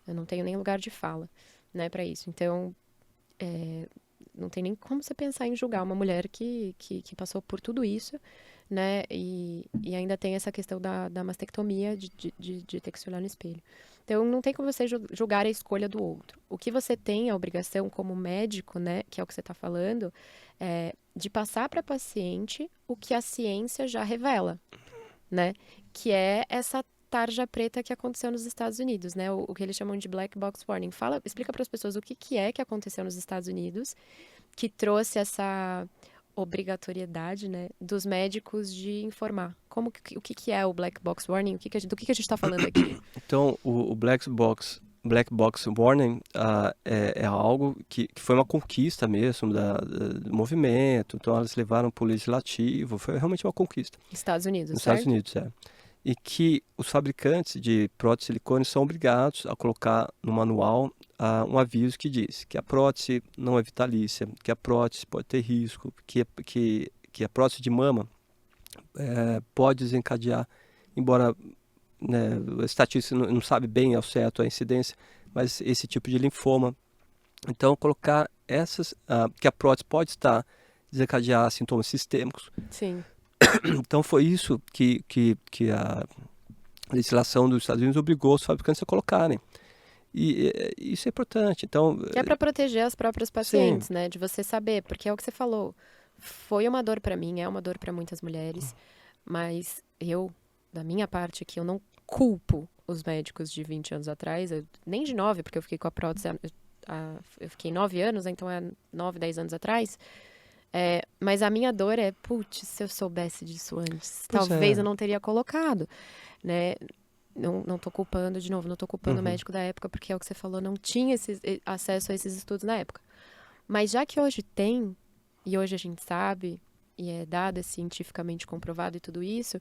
Eu não tenho nem lugar de fala, né, para isso. Então, não tem nem como você pensar em julgar uma mulher que passou por tudo isso, né? E ainda tem essa questão da mastectomia, de ter que se olhar no espelho. Então, não tem como você julgar a escolha do outro. O que você tem a obrigação como médico, né? Que é o que você está falando, é de passar para a paciente o que a ciência já revela, né? Que é essa tarja preta que aconteceu nos Estados Unidos, né? O que eles chamam de black box warning. Explica para as pessoas o que é que aconteceu nos Estados Unidos, que trouxe obrigatoriedade, né, dos médicos de informar. O que que é o Black Box Warning? Do que a gente está falando aqui? Então, o Black Box Warning é algo que foi uma conquista mesmo do movimento. Então, elas levaram para o legislativo. Foi realmente uma conquista. Estados Unidos, Nos certo? Estados Unidos, é. E que os fabricantes de prótese de silicone são obrigados a colocar no manual um aviso que diz que a prótese não é vitalícia, que a prótese pode ter risco, que a prótese de mama pode desencadear, embora, né, a estatística não sabe bem ao certo a incidência, mas esse tipo de linfoma. Então, colocar que a prótese pode desencadear sintomas sistêmicos. Sim. Então, foi isso que a legislação dos Estados Unidos obrigou os fabricantes a colocarem. E isso é importante. Então, Que é para proteger as próprias sim, pacientes, né? De você saber, porque é o que você falou. Foi uma dor para mim, é uma dor para muitas mulheres, mas eu, da minha parte aqui, eu não culpo os médicos de 20 anos atrás, nem de 9, porque eu fiquei com a prótese, eu fiquei 9 anos, então é 9, 10 anos atrás. Mas a minha dor é, putz, se eu soubesse disso antes, pois talvez é. eu não teria colocado, né? Não tô culpando, de novo, não tô culpando o médico da época, porque é o que você falou, não tinha acesso a esses estudos na época. Mas já que hoje tem, e hoje a gente sabe, e é dado, é cientificamente comprovado e tudo isso,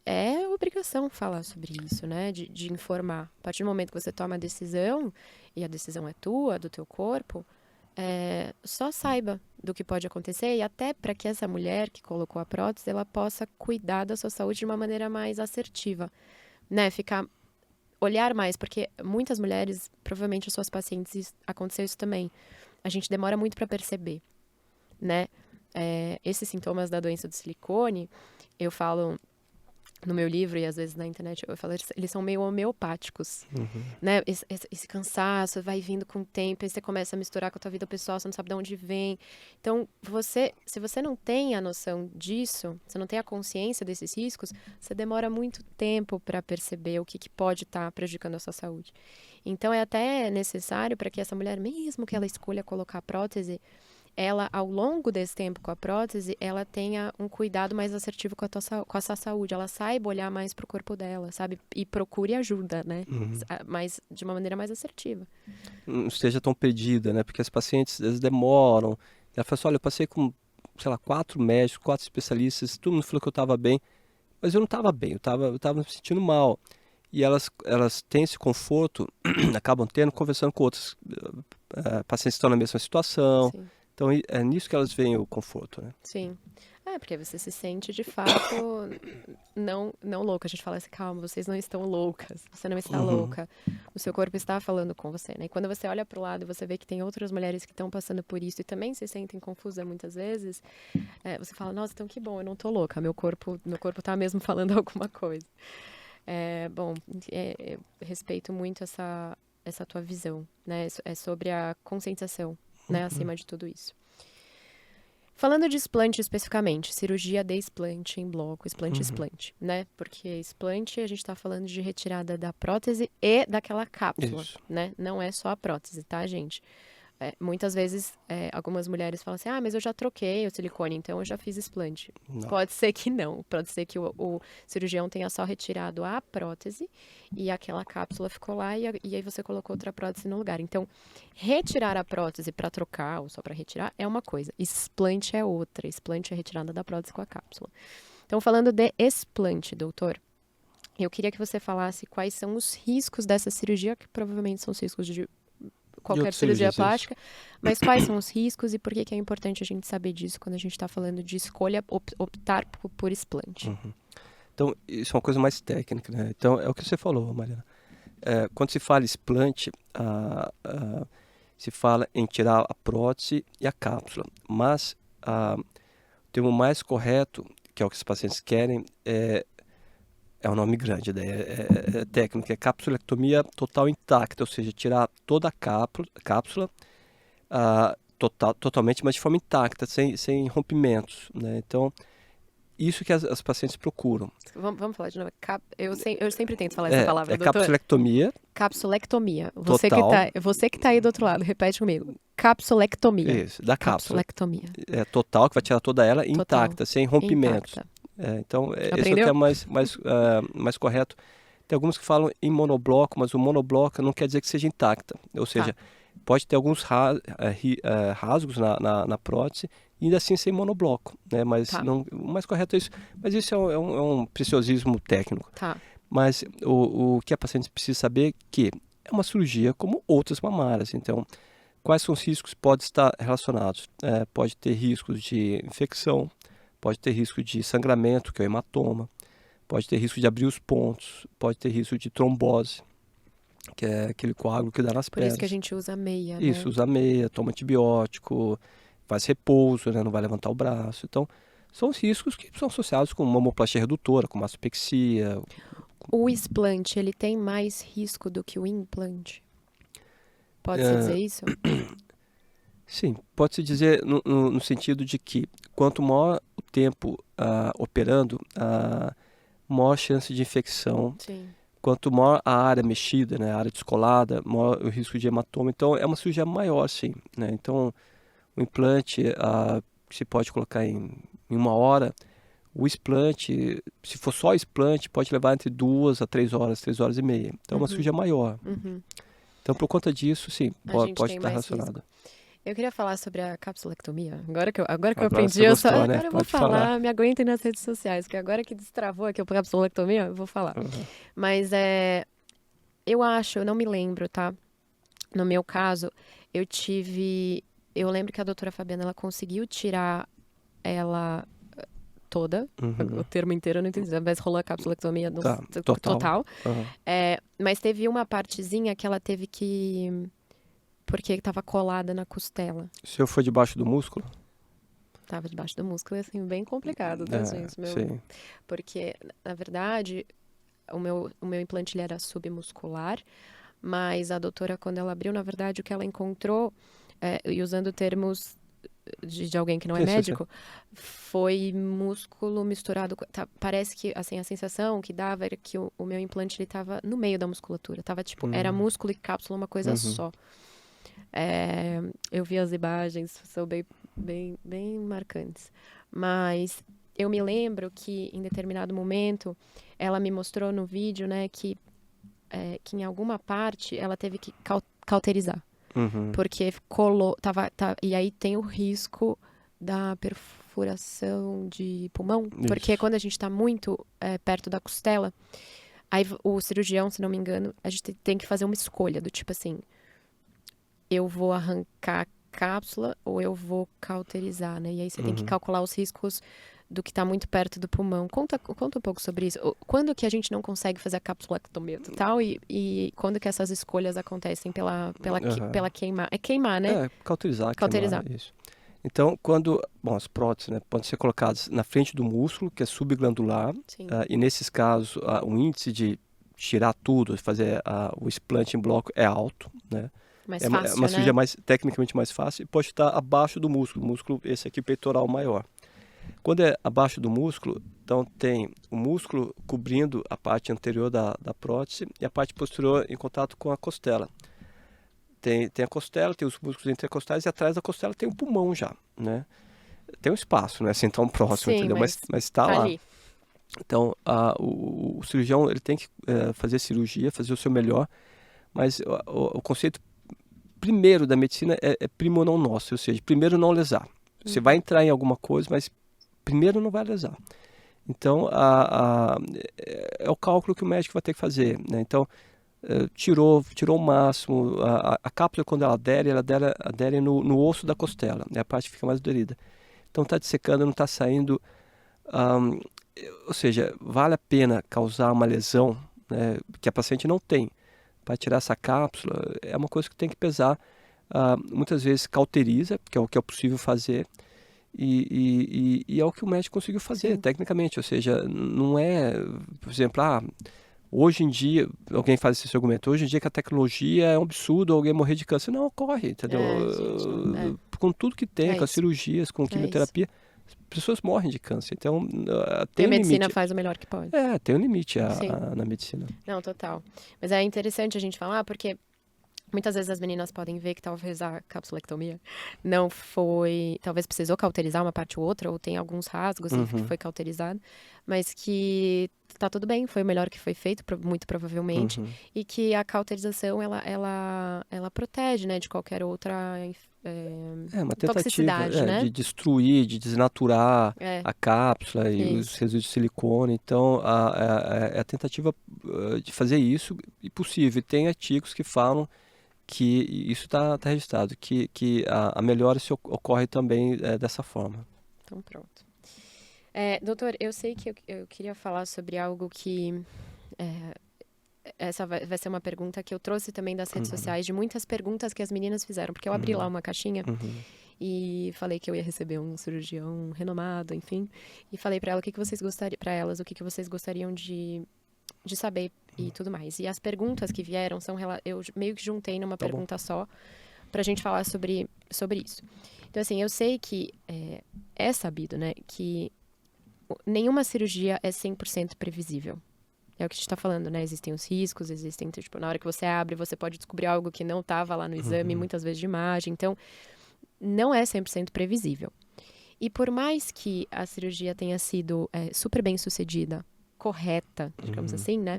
é obrigação falar sobre isso, né? De informar. A partir do momento que você toma a decisão, e a decisão é tua, do teu corpo, só saiba do que pode acontecer e até para que essa mulher que colocou a prótese, ela possa cuidar da sua saúde de uma maneira mais assertiva, né? Olhar mais, porque muitas mulheres, provavelmente as suas pacientes, aconteceu isso também. A gente demora muito para perceber, né? Esses sintomas da doença do silicone, eu falo no meu livro e às vezes na internet, eu falo, eles são meio homeopáticos, né? Esse cansaço vai vindo com o tempo, aí você começa a misturar com a tua vida pessoal, você não sabe de onde vem. Então, se você não tem a noção disso, você não tem a consciência desses riscos, você demora muito tempo para perceber o que pode estar prejudicando a sua saúde. Então, é até necessário para que essa mulher, mesmo que ela escolha colocar prótese, ela, ao longo desse tempo com a prótese, ela tenha um cuidado mais assertivo com a sua saúde. Ela saiba olhar mais pro corpo dela, sabe? E procure ajuda, né? Mas de uma maneira mais assertiva. Não esteja tão perdida, né? Porque as pacientes, às vezes, demoram. Ela fala assim, olha, eu passei com, sei lá, 4 médicos, 4 especialistas, todo mundo falou que eu estava bem, mas eu não estava bem, eu tava me sentindo mal. E elas têm esse conforto, acabam tendo, conversando com outros pacientes que estão na mesma situação. Sim. Então, é nisso que elas veem o conforto, né? Sim. Porque você se sente, de fato, não louca. A gente fala assim, calma, vocês não estão loucas. Você não está louca. O seu corpo está falando com você, né? E quando você olha para o lado e você vê que tem outras mulheres que estão passando por isso e também se sentem confusas muitas vezes, você fala, nossa, então que bom, eu não tô louca. Meu corpo tá mesmo falando alguma coisa. Bom, eu respeito muito essa tua visão, né? É sobre a conscientização, né? Acima de tudo isso. Falando de explante especificamente, cirurgia de explante em bloco, explante, né? Porque explante a gente está falando de retirada da prótese e daquela cápsula, Isso. né? Não é só a prótese, tá, gente? Muitas vezes, algumas mulheres falam assim, mas eu já troquei o silicone, então eu já fiz explante. Não. Pode ser que não, pode ser que o cirurgião tenha só retirado a prótese e aquela cápsula ficou lá e aí você colocou outra prótese no lugar. Então, retirar a prótese para trocar ou só para retirar é uma coisa, explante é outra, explante é retirada da prótese com a cápsula. Então, falando de explante, doutor, eu queria que você falasse quais são os riscos dessa cirurgia, que provavelmente são os riscos de qualquer cirurgia plástica, mas quais são os riscos e por que é importante a gente saber disso quando a gente está falando de escolha, optar por explante? Então, isso é uma coisa mais técnica, né? Então, é o que você falou, Mariana. Quando se fala explante, se fala em tirar a prótese e a cápsula, mas o termo mais correto, que é o que os pacientes querem, é um nome grande, né? É técnico, é capsulectomia total intacta, ou seja, tirar toda a cápsula totalmente, mas de forma intacta, sem rompimentos, né? Então, isso que as pacientes procuram. Vamos falar de novo. Eu sempre tento falar essa palavra, doutor. Capsulectomia. Capsulectomia. Total. Você que tá aí do outro lado, repete comigo. Capsulectomia. Isso, da cápsula. Capsulectomia. Total, que vai tirar toda ela intacta, sem rompimentos. Intacta. Então, esse é o Aprendeu? termo mais correto. Tem alguns que falam em monobloco, mas o monobloco não quer dizer que seja intacta. Ou seja, pode ter alguns rasgos na prótese, e ainda assim ser monobloco, né? Mas não, o mais correto é isso. Mas isso é um preciosismo técnico. Mas o que a paciente precisa saber é que é uma cirurgia como outras mamárias. Então, quais são os riscos que podem estar relacionados? Pode ter riscos de infecção, pode ter risco de sangramento, que é o hematoma, pode ter risco de abrir os pontos, pode ter risco de trombose, que é aquele coágulo que dá nas pernas. Por isso que a gente usa meia, né? Isso, usa meia, toma antibiótico, faz repouso, né? Não vai levantar o braço. Então, são os riscos que são associados com mamoplastia redutora, com mastopexia. O explante, ele tem mais risco do que o implante? Pode-se dizer isso? Sim, pode-se dizer no sentido de que quanto maior o tempo operando, maior chance de infecção. Sim. Quanto maior a área mexida, né, a área descolada, maior o risco de hematoma. Então, é uma cirurgia maior, sim, né? Então, o implante se pode colocar em 1 hora. O explante, se for só explante, pode levar entre 2 a 3 horas, 3 horas e meia. Então, é uma cirurgia maior. Então, por conta disso, sim, pode estar relacionado. Eu queria falar sobre a capsulectomia. Agora que eu aprendi, agora eu vou falar. Me aguentem nas redes sociais, porque agora que destravou aqui a capsulectomia, eu vou falar. Mas eu não me lembro, tá? No meu caso, eu lembro que a doutora Fabiana, ela conseguiu tirar ela toda, o termo inteiro eu não entendi, mas rolou a capsulectomia total. Mas teve uma partezinha que ela teve que... Porque estava colada na costela. O senhor foi debaixo do músculo? Tava debaixo do músculo, assim, bem complicado, tá, gente? Sim. Porque, na verdade, o meu implante ele era submuscular, mas a doutora, quando ela abriu, na verdade, o que ela encontrou, e usando termos de alguém que não é médico, foi músculo misturado. Parece que, assim, a sensação que dava era que o meu implante ele estava no meio da musculatura. Tava, tipo, era músculo e cápsula, uma coisa só. Eu vi as imagens, são bem marcantes. Mas eu me lembro que, em determinado momento, ela me mostrou no vídeo, né, que em alguma parte ela teve que cauterizar. Porque colou... e aí tem o risco da perfuração de pulmão. Isso. Porque quando a gente está muito perto da costela, aí o cirurgião, se não me engano, a gente tem que fazer uma escolha do tipo assim... Eu vou arrancar a cápsula ou eu vou cauterizar, né? E aí você tem que calcular os riscos do que está muito perto do pulmão. Conta um pouco sobre isso. Quando que a gente não consegue fazer a capsulectomia total e quando que essas escolhas acontecem pela queimar? É queimar, né? Cauterizar. Queimar, isso. Então, as próteses, né, podem ser colocadas na frente do músculo, que é subglandular, e nesses casos, o índice de tirar tudo, fazer o explante em bloco é alto, né? Fácil, uma cirurgia tecnicamente mais fácil e pode estar abaixo do músculo, esse aqui peitoral maior. Quando é abaixo do músculo, então tem o músculo cobrindo a parte anterior da prótese e a parte posterior em contato com a costela. Tem a costela, tem os músculos intercostais e atrás da costela tem o pulmão já, né? Tem um espaço, não é assim tão próximo, entendeu? Mas está lá. Ali. Então, o cirurgião ele tem que fazer cirurgia, fazer o seu melhor, mas o conceito primeiro da medicina é primo non nocere, ou seja, primeiro não lesar. Você vai entrar em alguma coisa, mas primeiro não vai lesar. Então, é o cálculo que o médico vai ter que fazer, né? Então, tirou o máximo. A cápsula, quando ela adere no osso da costela, né? A parte que fica mais dolorida. Então, está dessecando, não está saindo. Ou seja, vale a pena causar uma lesão, né, que a paciente não tem. Para tirar essa cápsula, é uma coisa que tem que pesar. Muitas vezes cauteriza, que é o que é possível fazer, e é o que o médico conseguiu fazer, tecnicamente. Ou seja, não é, por exemplo, hoje em dia, alguém faz esse argumento, hoje em dia que a tecnologia é um absurdo alguém morrer de câncer. Não ocorre, entendeu? Com tudo que tem, com as cirurgias, com quimioterapia, As pessoas morrem de câncer, então E tem a um medicina limite. faz o melhor que pode. Tem um limite Sim. na medicina. Não, total. Mas é interessante a gente falar, porque muitas vezes as meninas podem ver que talvez a capsulectomia não foi. Talvez precisou cauterizar uma parte ou outra, ou tem alguns rasgos e Uhum, foi cauterizado, mas que tá tudo bem, foi o melhor que foi feito, muito provavelmente, uhum. e que a cauterização ela protege, né, de qualquer outra É uma tentativa toxicidade, né? de destruir, de desnaturar É, a cápsula e os isso. resíduos de silicone. Então, é a tentativa de fazer isso e possível. E tem artigos que falam que isso está registrado, que a melhora se ocorre também dessa forma. Então, pronto. Doutor, eu sei que eu queria falar sobre algo que. é, Essa vai ser uma pergunta que eu trouxe também das redes Uhum, sociais, de muitas perguntas que as meninas fizeram, porque eu abri lá uhum, uma caixinha uhum, e falei que eu ia receber um cirurgião renomado, enfim, e falei para ela o que vocês gostariam, para elas o que vocês gostariam de saber e tudo mais. E as perguntas que vieram eu meio que juntei numa tá bom. pergunta só para a gente falar sobre isso. Então, assim, eu sei que é sabido, né, que nenhuma cirurgia é 100% previsível. É o que a gente está falando, né? Existem os riscos, tipo, na hora que você abre, você pode descobrir algo que não estava lá no exame, Uhum, muitas vezes de imagem. Então, não é 100% previsível. E por mais que a cirurgia tenha sido super bem sucedida, correta, digamos uhum, assim, né?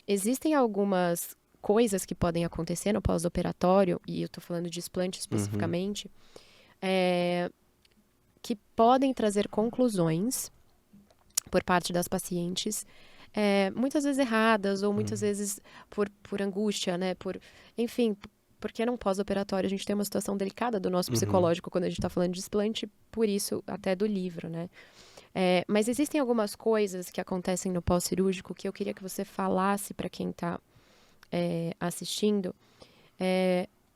Existem algumas coisas que podem acontecer no pós-operatório, e eu estou falando de explante uhum, especificamente, que podem trazer conclusões por parte das pacientes, muitas vezes erradas, ou muitas uhum, vezes por angústia, né? Enfim, porque num pós-operatório a gente tem uma situação delicada do nosso uhum, psicológico quando a gente está falando de explante, por isso até do livro, né? Mas existem algumas coisas que acontecem no pós-cirúrgico que eu queria que você falasse para quem está assistindo,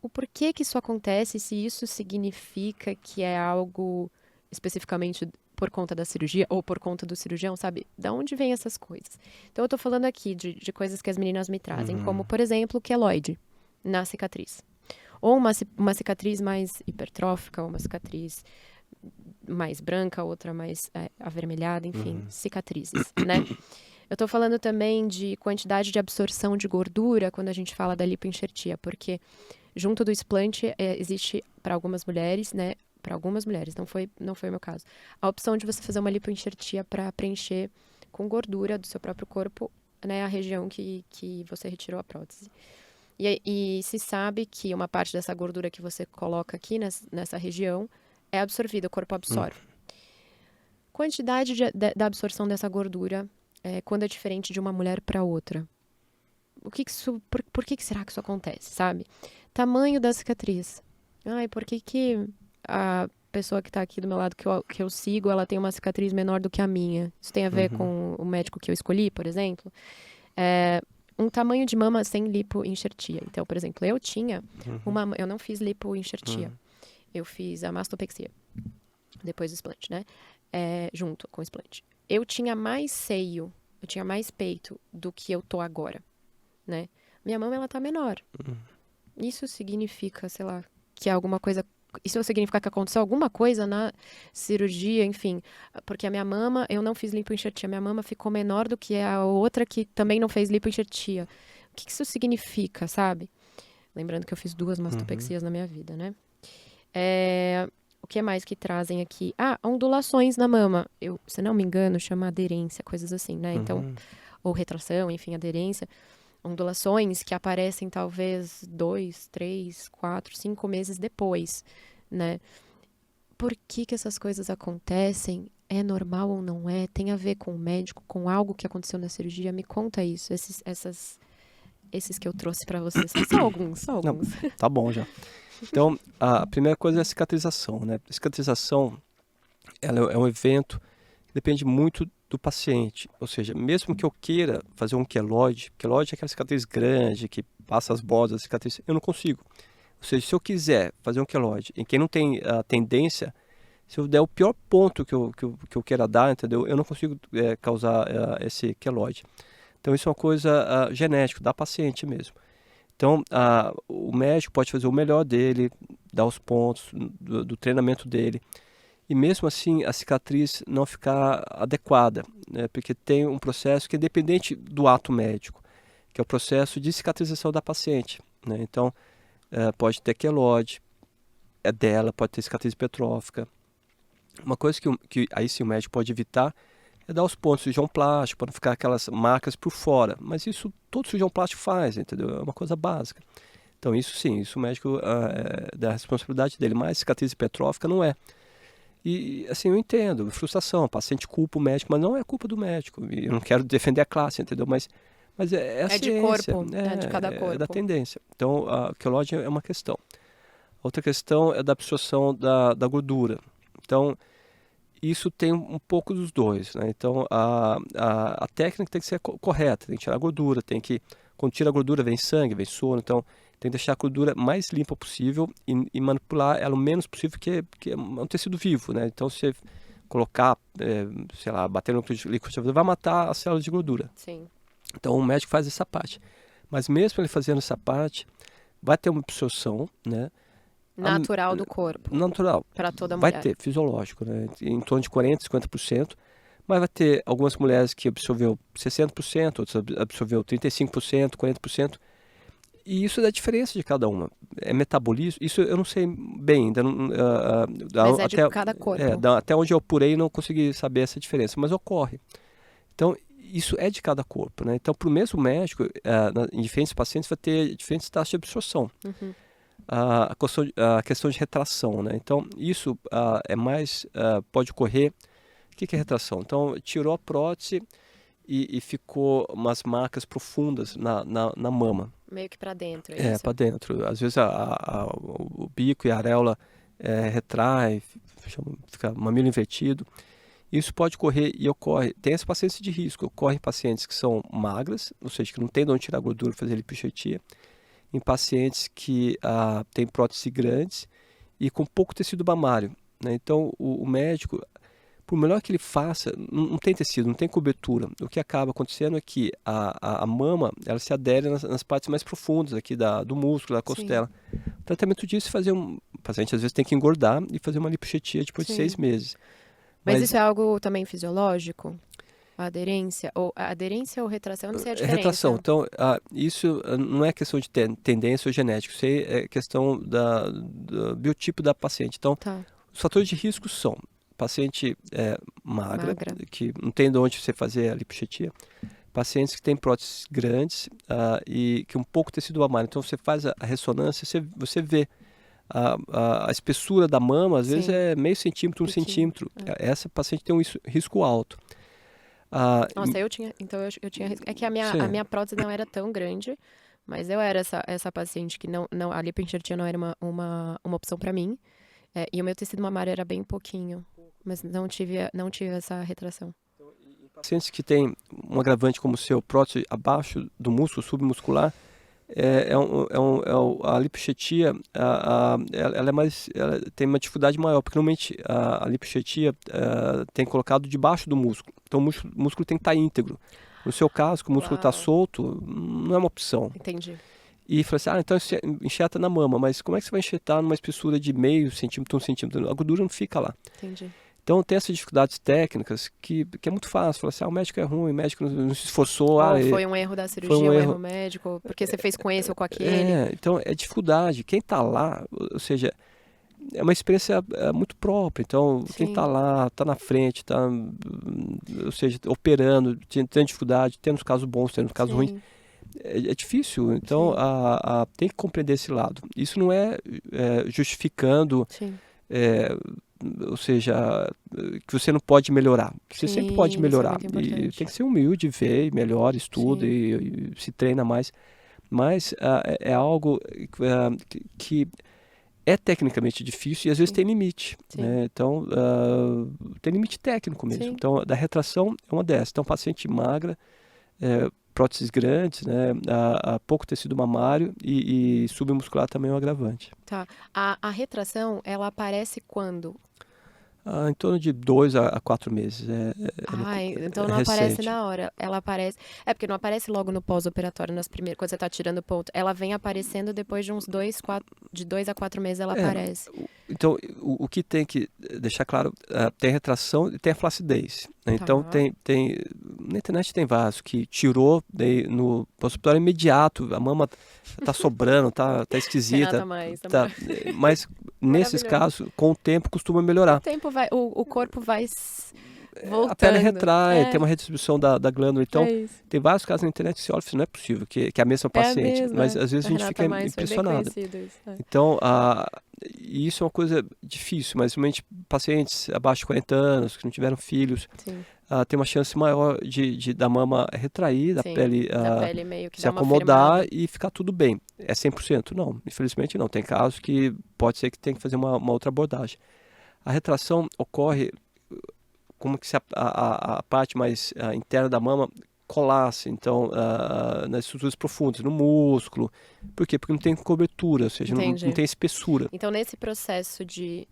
o porquê que isso acontece, se isso significa que é algo especificamente por conta da cirurgia ou por conta do cirurgião, sabe? Da onde vem essas coisas? Então, eu tô falando aqui de coisas que as meninas me trazem, como, uhum, por exemplo, o queloide na cicatriz. Ou uma cicatriz mais hipertrófica, ou uma cicatriz mais branca, outra mais avermelhada, enfim, uhum, cicatrizes, né? Eu tô falando também de quantidade de absorção de gordura quando a gente fala da lipoenxertia, porque junto do explante, existe para algumas mulheres, né? Para algumas mulheres, não foi o meu caso. A opção de você fazer uma lipoenxertia para preencher com gordura do seu próprio corpo, né? A região que você retirou a prótese. E se sabe que uma parte dessa gordura que você coloca aqui nessa região é absorvida, o corpo uhum. absorve. Quantidade da absorção dessa gordura, quando é diferente de uma mulher para outra. Por que será que isso acontece, sabe? Tamanho da cicatriz. Ai, por que a pessoa que tá aqui do meu lado, que eu sigo, ela tem uma cicatriz menor do que a minha? Isso tem a ver Uhum, com o médico que eu escolhi, por exemplo? É, um tamanho de mama sem lipoenxertia. Então, por exemplo, uhum, eu não fiz lipoenxertia. uhum, Eu fiz a mastopexia, depois do explante, né? Junto com o explante. Eu tinha mais seio, eu tinha mais peito do que eu tô agora, né? Minha mama, ela tá menor. uhum, Isso significa, sei lá, que alguma coisa. Isso significa que aconteceu alguma coisa na cirurgia, enfim. Porque a minha mama, eu não fiz lipoenxertia. Minha mama ficou menor do que a outra que também não fez lipoenxertia. O que isso significa, sabe? Lembrando que eu fiz 2 uhum, mastopexias na minha vida, né? O que mais que trazem aqui? Ah, ondulações na mama. Se não me engano, chama aderência, coisas assim, né? Então, uhum, ou retração, enfim, aderência. Ondulações que aparecem talvez 2, 3, 4, 5 meses depois, né? Por que essas coisas acontecem? É normal ou não é? Tem a ver com o médico, com algo que aconteceu na cirurgia? Me conta isso, esses que eu trouxe pra você. Só alguns, só Não, alguns. tá bom já. Então, a primeira coisa é a cicatrização, né? A cicatrização, ela é um evento que depende muito do paciente. Ou seja, mesmo que eu queira fazer um queloide é aquela cicatriz grande que passa as bordas da cicatriz, eu não consigo. Ou seja, se eu quiser fazer um queloide em quem não tem a tendência, se eu der o pior ponto que eu queira dar, entendeu? Eu não consigo causar esse queloide. Então, isso é uma coisa genética, da paciente mesmo. Então, o médico pode fazer o melhor dele, dar os pontos do treinamento dele. e mesmo assim a cicatriz não ficar adequada, né? Porque tem um processo que é independente do ato médico, que é o processo de cicatrização da paciente, né? Então, pode ter queloide, é dela, pode ter cicatriz hipertrófica. Uma coisa que aí sim o médico pode evitar é dar os pontos de cirurgião plástico, para não ficar aquelas marcas por fora. Mas isso todo cirurgião plástico faz, entendeu? É uma coisa básica. Então isso sim, isso o médico é da responsabilidade dele, mas cicatriz hipertrófica não é. E assim, eu entendo, frustração, o paciente culpa o médico, mas não é culpa do médico. E eu não quero defender a classe, entendeu? Mas é a É de ciência, corpo, é de cada é da corpo. tendência. Então a queloide é uma questão. Outra questão é da absorção da gordura. Então, isso tem um pouco dos dois, né? Então, a técnica tem que ser correta, tem que tirar a gordura, quando tira a gordura vem sangue, vem sono, então tem que deixar a gordura mais limpa possível e manipular ela o menos possível, porque é um tecido vivo, né? Então, se você colocar, sei lá, bater no liquidificador, vai matar as células de gordura. Sim. Então, o médico faz essa parte. Mas mesmo ele fazendo essa parte, vai ter uma absorção, né? Natural do corpo, Natural. para toda Vai mulher. ter, fisiológico, né? Em torno de 40%, 50%. Mas vai ter algumas mulheres que absorveu 60%, outras absorveu 35%, 40%. E isso é a diferença de cada uma. É metabolismo, isso eu não sei bem, ainda não, Mas é de até, cada corpo. até onde eu apurei não consegui saber essa diferença, mas ocorre. Então, isso é de cada corpo, né? Então, para o mesmo médico, em diferentes pacientes vai ter diferentes taxas de absorção. Uhum. A questão de retração, né? Então, isso é mais, pode ocorrer. O que é retração? Então, tirou a prótese e ficou umas marcas profundas na mama. Meio que para dentro, é É, isso? para dentro. Às vezes o bico e a areola retrai, fica mamilo invertido. Isso pode ocorrer e ocorre. Tem as pacientes de risco. Ocorre em pacientes que são magras, ou seja, que não tem de onde tirar gordura, fazer lipoescultura. Em pacientes que têm próteses grandes e com pouco tecido mamário, né? Então, o médico, por melhor que ele faça, não tem tecido, não tem cobertura. O que acaba acontecendo é que a mama ela se adere nas partes mais profundas aqui do músculo, da costela. Sim. O tratamento disso é o paciente às vezes tem que engordar e fazer uma lipoescultura depois de Sim. 6 meses. Mas isso é algo também fisiológico? A aderência? Ou a aderência ou retração? Eu não sei a diferença. Retração. Então, isso não é questão de tendência ou genética, isso aí é questão do biotipo da paciente. Então, Tá. os fatores de risco são paciente magra, Magra. que não tem de onde você fazer a lipoescultura, pacientes que têm próteses grandes e que um pouco tecido mamário. Então, você faz a ressonância, você vê a espessura da mama, às vezes Sim. é meio centímetro, 1 Pequeno, centímetro. Essa paciente tem um risco alto. Nossa, eu tinha. Então eu tinha risco. É que a Sim. minha prótese não era tão grande, mas eu era essa paciente que não a lipoenxertia não era uma opção para mim. E o meu tecido mamário era bem pouquinho, mas não tive essa retração. Pacientes que têm um agravante como o seu, prótese abaixo do músculo submuscular, a lipoescultura, ela tem uma dificuldade maior, porque normalmente a lipoescultura tem colocado debaixo do músculo. Então o músculo tem que estar íntegro. No seu caso, que o músculo está Uau. solto, não é uma opção. Entendi. E falei assim, então enxerta na mama, mas como é que você vai enxertar numa espessura de meio centímetro, 1 centímetro? A gordura não fica lá. Entendi. Então tem essas dificuldades técnicas que é muito fácil. Falar assim, o médico é ruim, o médico não se esforçou. Ou foi um erro da cirurgia, um erro médico, porque você fez com esse ou com aquele. Então é dificuldade. Quem está lá, ou seja, é uma experiência muito própria. Então quem está lá, está na frente, está, ou seja, operando, tendo dificuldade, tendo os casos bons, tendo os casos ruins. É difícil, então tem que compreender esse lado. Isso não é justificando, ou seja, que você não pode melhorar. Você sempre pode melhorar. E tem que ser humilde, ver, melhora, estuda e se treina mais. Mas é algo que é tecnicamente difícil e às vezes tem limite. Né? Então, tem limite técnico mesmo. Então, da retração é uma dessas. Então, paciente magra, próteses grandes, né, pouco tecido mamário e submuscular também é um agravante. Tá. A retração, ela aparece quando? Em torno de 2 a 4 meses. Ai, então É não aparece recente. na hora. Ela aparece. É porque não aparece logo no pós-operatório, nas primeiras, quando você tá tirando ponto. Ela vem aparecendo depois de uns 2 a 4 meses ela É, aparece. então, o que tem que deixar claro, tem a retração e tem a flacidez, né? Então, Tá. na internet tem vários que tirou daí no pós-operatório imediato, a mama tá sobrando, tá Renata esquisita, Mais, tá tá, mas nesses maravilhoso. casos, com o tempo, costuma O melhorar. tempo vai, o corpo vai A pele voltando. retrai, tem uma redistribuição da glândula. Então, É isso. tem vários casos na internet que você olha e fala, não é possível que é a mesma É a paciente. Mas mesma. às vezes A a gente fica Renata Mais foi bem impressionado. conhecido isso. Então, e isso é uma coisa difícil, mas realmente pacientes abaixo de 40 anos, que não tiveram filhos, Sim, tem uma chance maior da mama retrair, da sim. pele Da pele meio que se dá uma acomodar firmada. e ficar tudo bem. É 100%? Não, infelizmente não. Tem casos que pode ser que tenha que fazer uma outra abordagem. A retração ocorre como que se a parte mais interna da mama colasse, então, nas estruturas profundas, no músculo. Por quê? Porque não tem cobertura, ou seja, não Entendi. tem espessura. Então, nesse processo de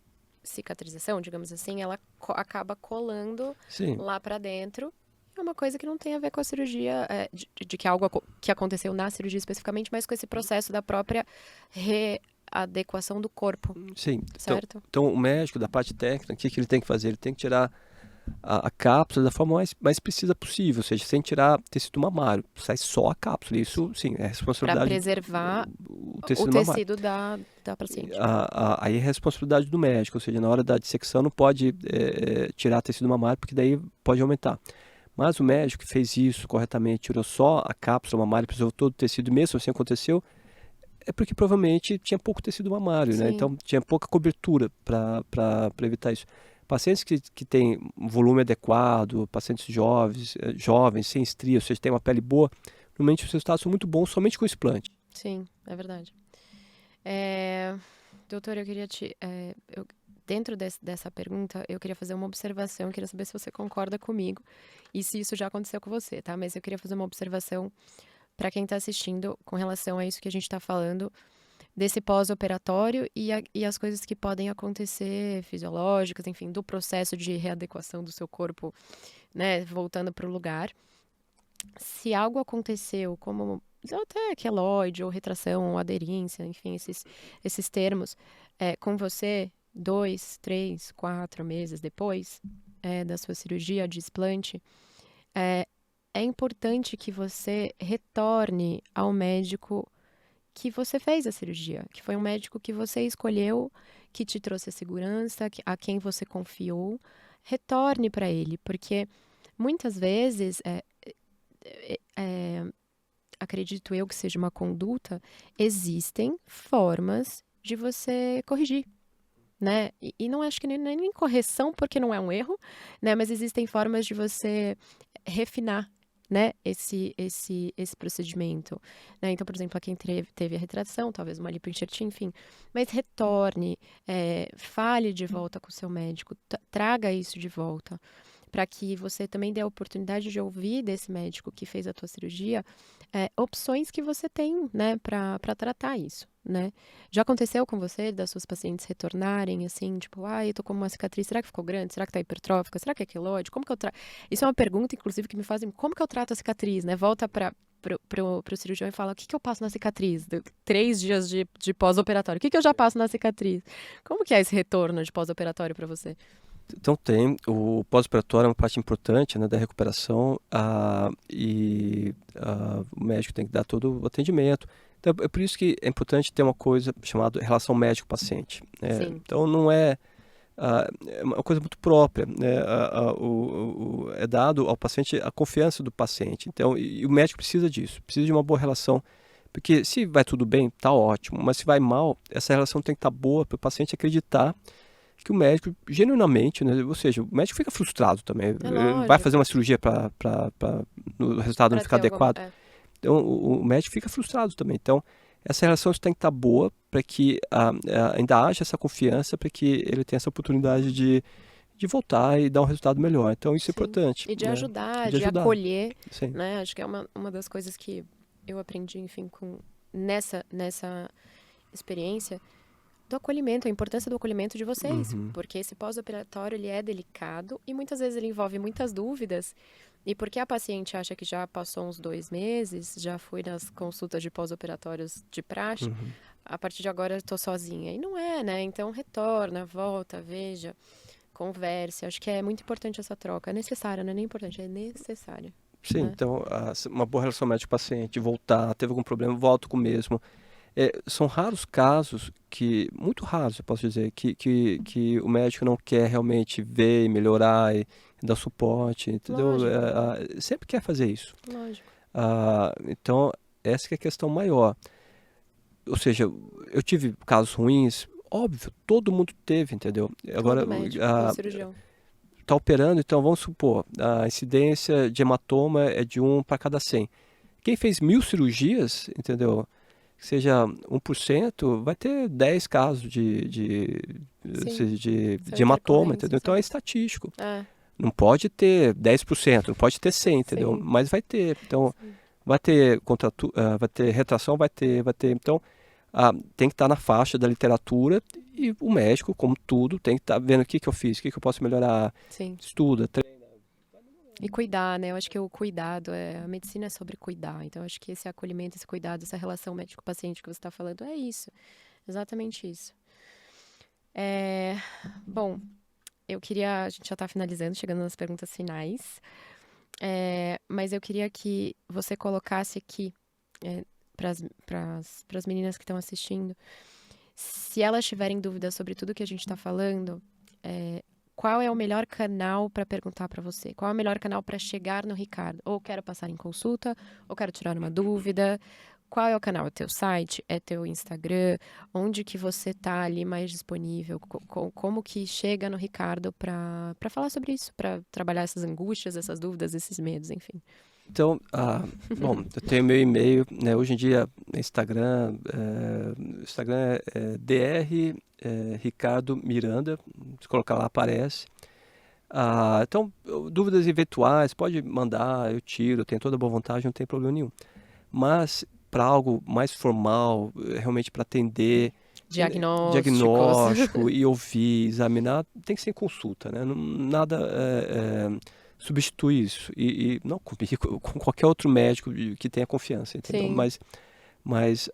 cicatrização, digamos assim, ela acaba colando Sim, lá pra dentro. É uma coisa que não tem a ver com a cirurgia, de que algo que aconteceu na cirurgia especificamente, mas com esse processo da própria readequação do corpo, sim. certo? Então, o médico, da parte técnica, o que ele tem que fazer? Ele tem que tirar a cápsula da forma mais precisa possível, ou seja, sem tirar tecido mamário. Sai só a cápsula. Isso, sim, é Para responsabilidade preservar do o tecido mamário. tecido da paciente. Aí é responsabilidade do médico, ou seja, na hora da dissecção não pode tirar tecido mamário, porque daí pode aumentar. Mas o médico que fez isso corretamente, tirou só a cápsula mamária, preservou todo o tecido, mesmo assim aconteceu, é porque provavelmente tinha pouco tecido mamário, né? Sim, Então tinha pouca cobertura para evitar isso. Pacientes que têm um volume adequado, pacientes jovens, sem estria, ou seja, têm uma pele boa, normalmente os resultados são muito bons somente com o explante. sim, é verdade. Doutor, eu queria dentro dessa pergunta, eu queria fazer uma observação, eu queria saber se você concorda comigo e se isso já aconteceu com você, tá? Mas eu queria fazer uma observação para quem está assistindo com relação a isso que a gente está falando, desse pós-operatório e as coisas que podem acontecer, fisiológicas, enfim, do processo de readequação do seu corpo, né, voltando para o lugar. Se algo aconteceu, como até queloide, ou retração, ou aderência, enfim, esses termos, com você 2, 3, 4 meses depois da sua cirurgia de explante, é, é importante que você retorne ao médico que você fez a cirurgia, que foi um médico que você escolheu, que te trouxe a segurança, a quem você confiou. Retorne para ele, porque muitas vezes acredito eu que seja uma conduta, existem formas de você corrigir, né? E não acho que nem correção, porque não é um erro, né? Mas existem formas de você refinar, né? Esse procedimento, né? Então, por exemplo, a quem teve a retração, talvez uma lipoenxertia, enfim. Mas retorne, fale de volta com o seu médico, traga isso de volta, para que você também dê a oportunidade de ouvir desse médico que fez a tua cirurgia, opções que você tem, né, para tratar isso, né? Já aconteceu com você, das suas pacientes retornarem, assim, tipo, eu tô com uma cicatriz, será que ficou grande? Será que tá hipertrófica? Será que é queloide? Como que eu trato? Isso é uma pergunta, inclusive, que me fazem, como que eu trato a cicatriz, né? Volta pro cirurgião e fala, o que que eu passo na cicatriz? 3 dias de pós-operatório, o que que eu já passo na cicatriz? Como que é esse retorno de pós-operatório para você? Então o pós-operatório é uma parte importante, né, da recuperação, o médico tem que dar todo o atendimento. Então é por isso que é importante ter uma coisa chamada relação médico-paciente, né? Sim, Então não é uma coisa muito própria, né? É dado ao paciente a confiança do paciente. Então e o médico precisa disso, precisa de uma boa relação, porque se vai tudo bem, tá ótimo, mas se vai mal, essa relação tem que estar boa para o paciente acreditar que o médico, genuinamente, né, ou seja, o médico fica frustrado também. é Ele vai fazer lógico. uma cirurgia o resultado não Para ficar ter alguma. adequado. Então, o médico fica frustrado também. Então, essa relação tem que estar boa para que ainda haja essa confiança, para que ele tenha essa oportunidade de voltar e dar um resultado melhor. Então, isso é Sim. importante, E de né? ajudar, De de ajudar, acolher, sim. né? Acho que é uma das coisas que eu aprendi, enfim, nessa experiência, do acolhimento, a importância do acolhimento de vocês, Uhum. porque esse pós-operatório ele é delicado e muitas vezes ele envolve muitas dúvidas. E porque a paciente acha que já passou uns 2 meses, já fui nas consultas de pós-operatórios de praxe, Uhum. a partir de agora eu estou sozinha. E não é, né? Então retorna, volta, veja, converse. Acho que é muito importante essa troca. É necessária, não é nem importante, é necessária, Sim, né? então uma boa relação médico-paciente, voltar, teve algum problema, volto com o mesmo. São raros casos muito raros, eu posso dizer, que o médico não quer realmente ver e melhorar e dar suporte, entendeu? Lógico, Sempre quer fazer isso. lógico. Então, essa que é a questão maior. Ou seja, eu tive casos ruins, óbvio, todo mundo teve, entendeu? Agora, Todo médico, todo cirurgião. tá operando, então vamos supor, a incidência de hematoma é de 1 para cada 100. Quem fez 1000 cirurgias, entendeu? Que seja 1%, vai ter 10 casos Sim, são de hematoma, entendeu? intercorrências, Então é estatístico. é. Não pode ter 10%, não pode ter 100, entendeu? Sim, Mas vai ter. Então, sim. vai ter retração, vai ter. Então, tem que estar na faixa da literatura e o médico, como tudo, tem que estar vendo o que eu fiz, o que eu posso melhorar, Sim. estuda, treina. E cuidar, né? Eu acho que o cuidado, a medicina é sobre cuidar. Então, eu acho que esse acolhimento, esse cuidado, essa relação médico-paciente que você está falando, é isso. Exatamente isso. Bom, a gente já está finalizando, chegando nas perguntas finais. Mas eu queria que você colocasse aqui, para as meninas que estão assistindo, se elas tiverem dúvidas sobre tudo que a gente está falando, qual é o melhor canal para perguntar para você? Qual é o melhor canal para chegar no Ricardo? Ou quero passar em consulta, ou quero tirar uma dúvida. Qual é o canal? É teu site? É teu Instagram? Onde que você tá ali mais disponível? Como que chega no Ricardo para falar sobre isso? Para trabalhar essas angústias, essas dúvidas, esses medos, enfim. Então, bom, eu tenho meu e-mail, né? Hoje em dia, Instagram é Dr. Ricardo Miranda, se colocar lá aparece. Então, dúvidas eventuais, pode mandar, eu tiro, eu tenho toda a boa vontade, não tem problema nenhum. Mas para algo mais formal, realmente para atender, Diagnósticos. diagnóstico e ouvir, examinar, tem que ser em consulta, né? Nada substitui isso. E não comigo, com qualquer outro médico que tenha confiança, entendeu? Sim, Mas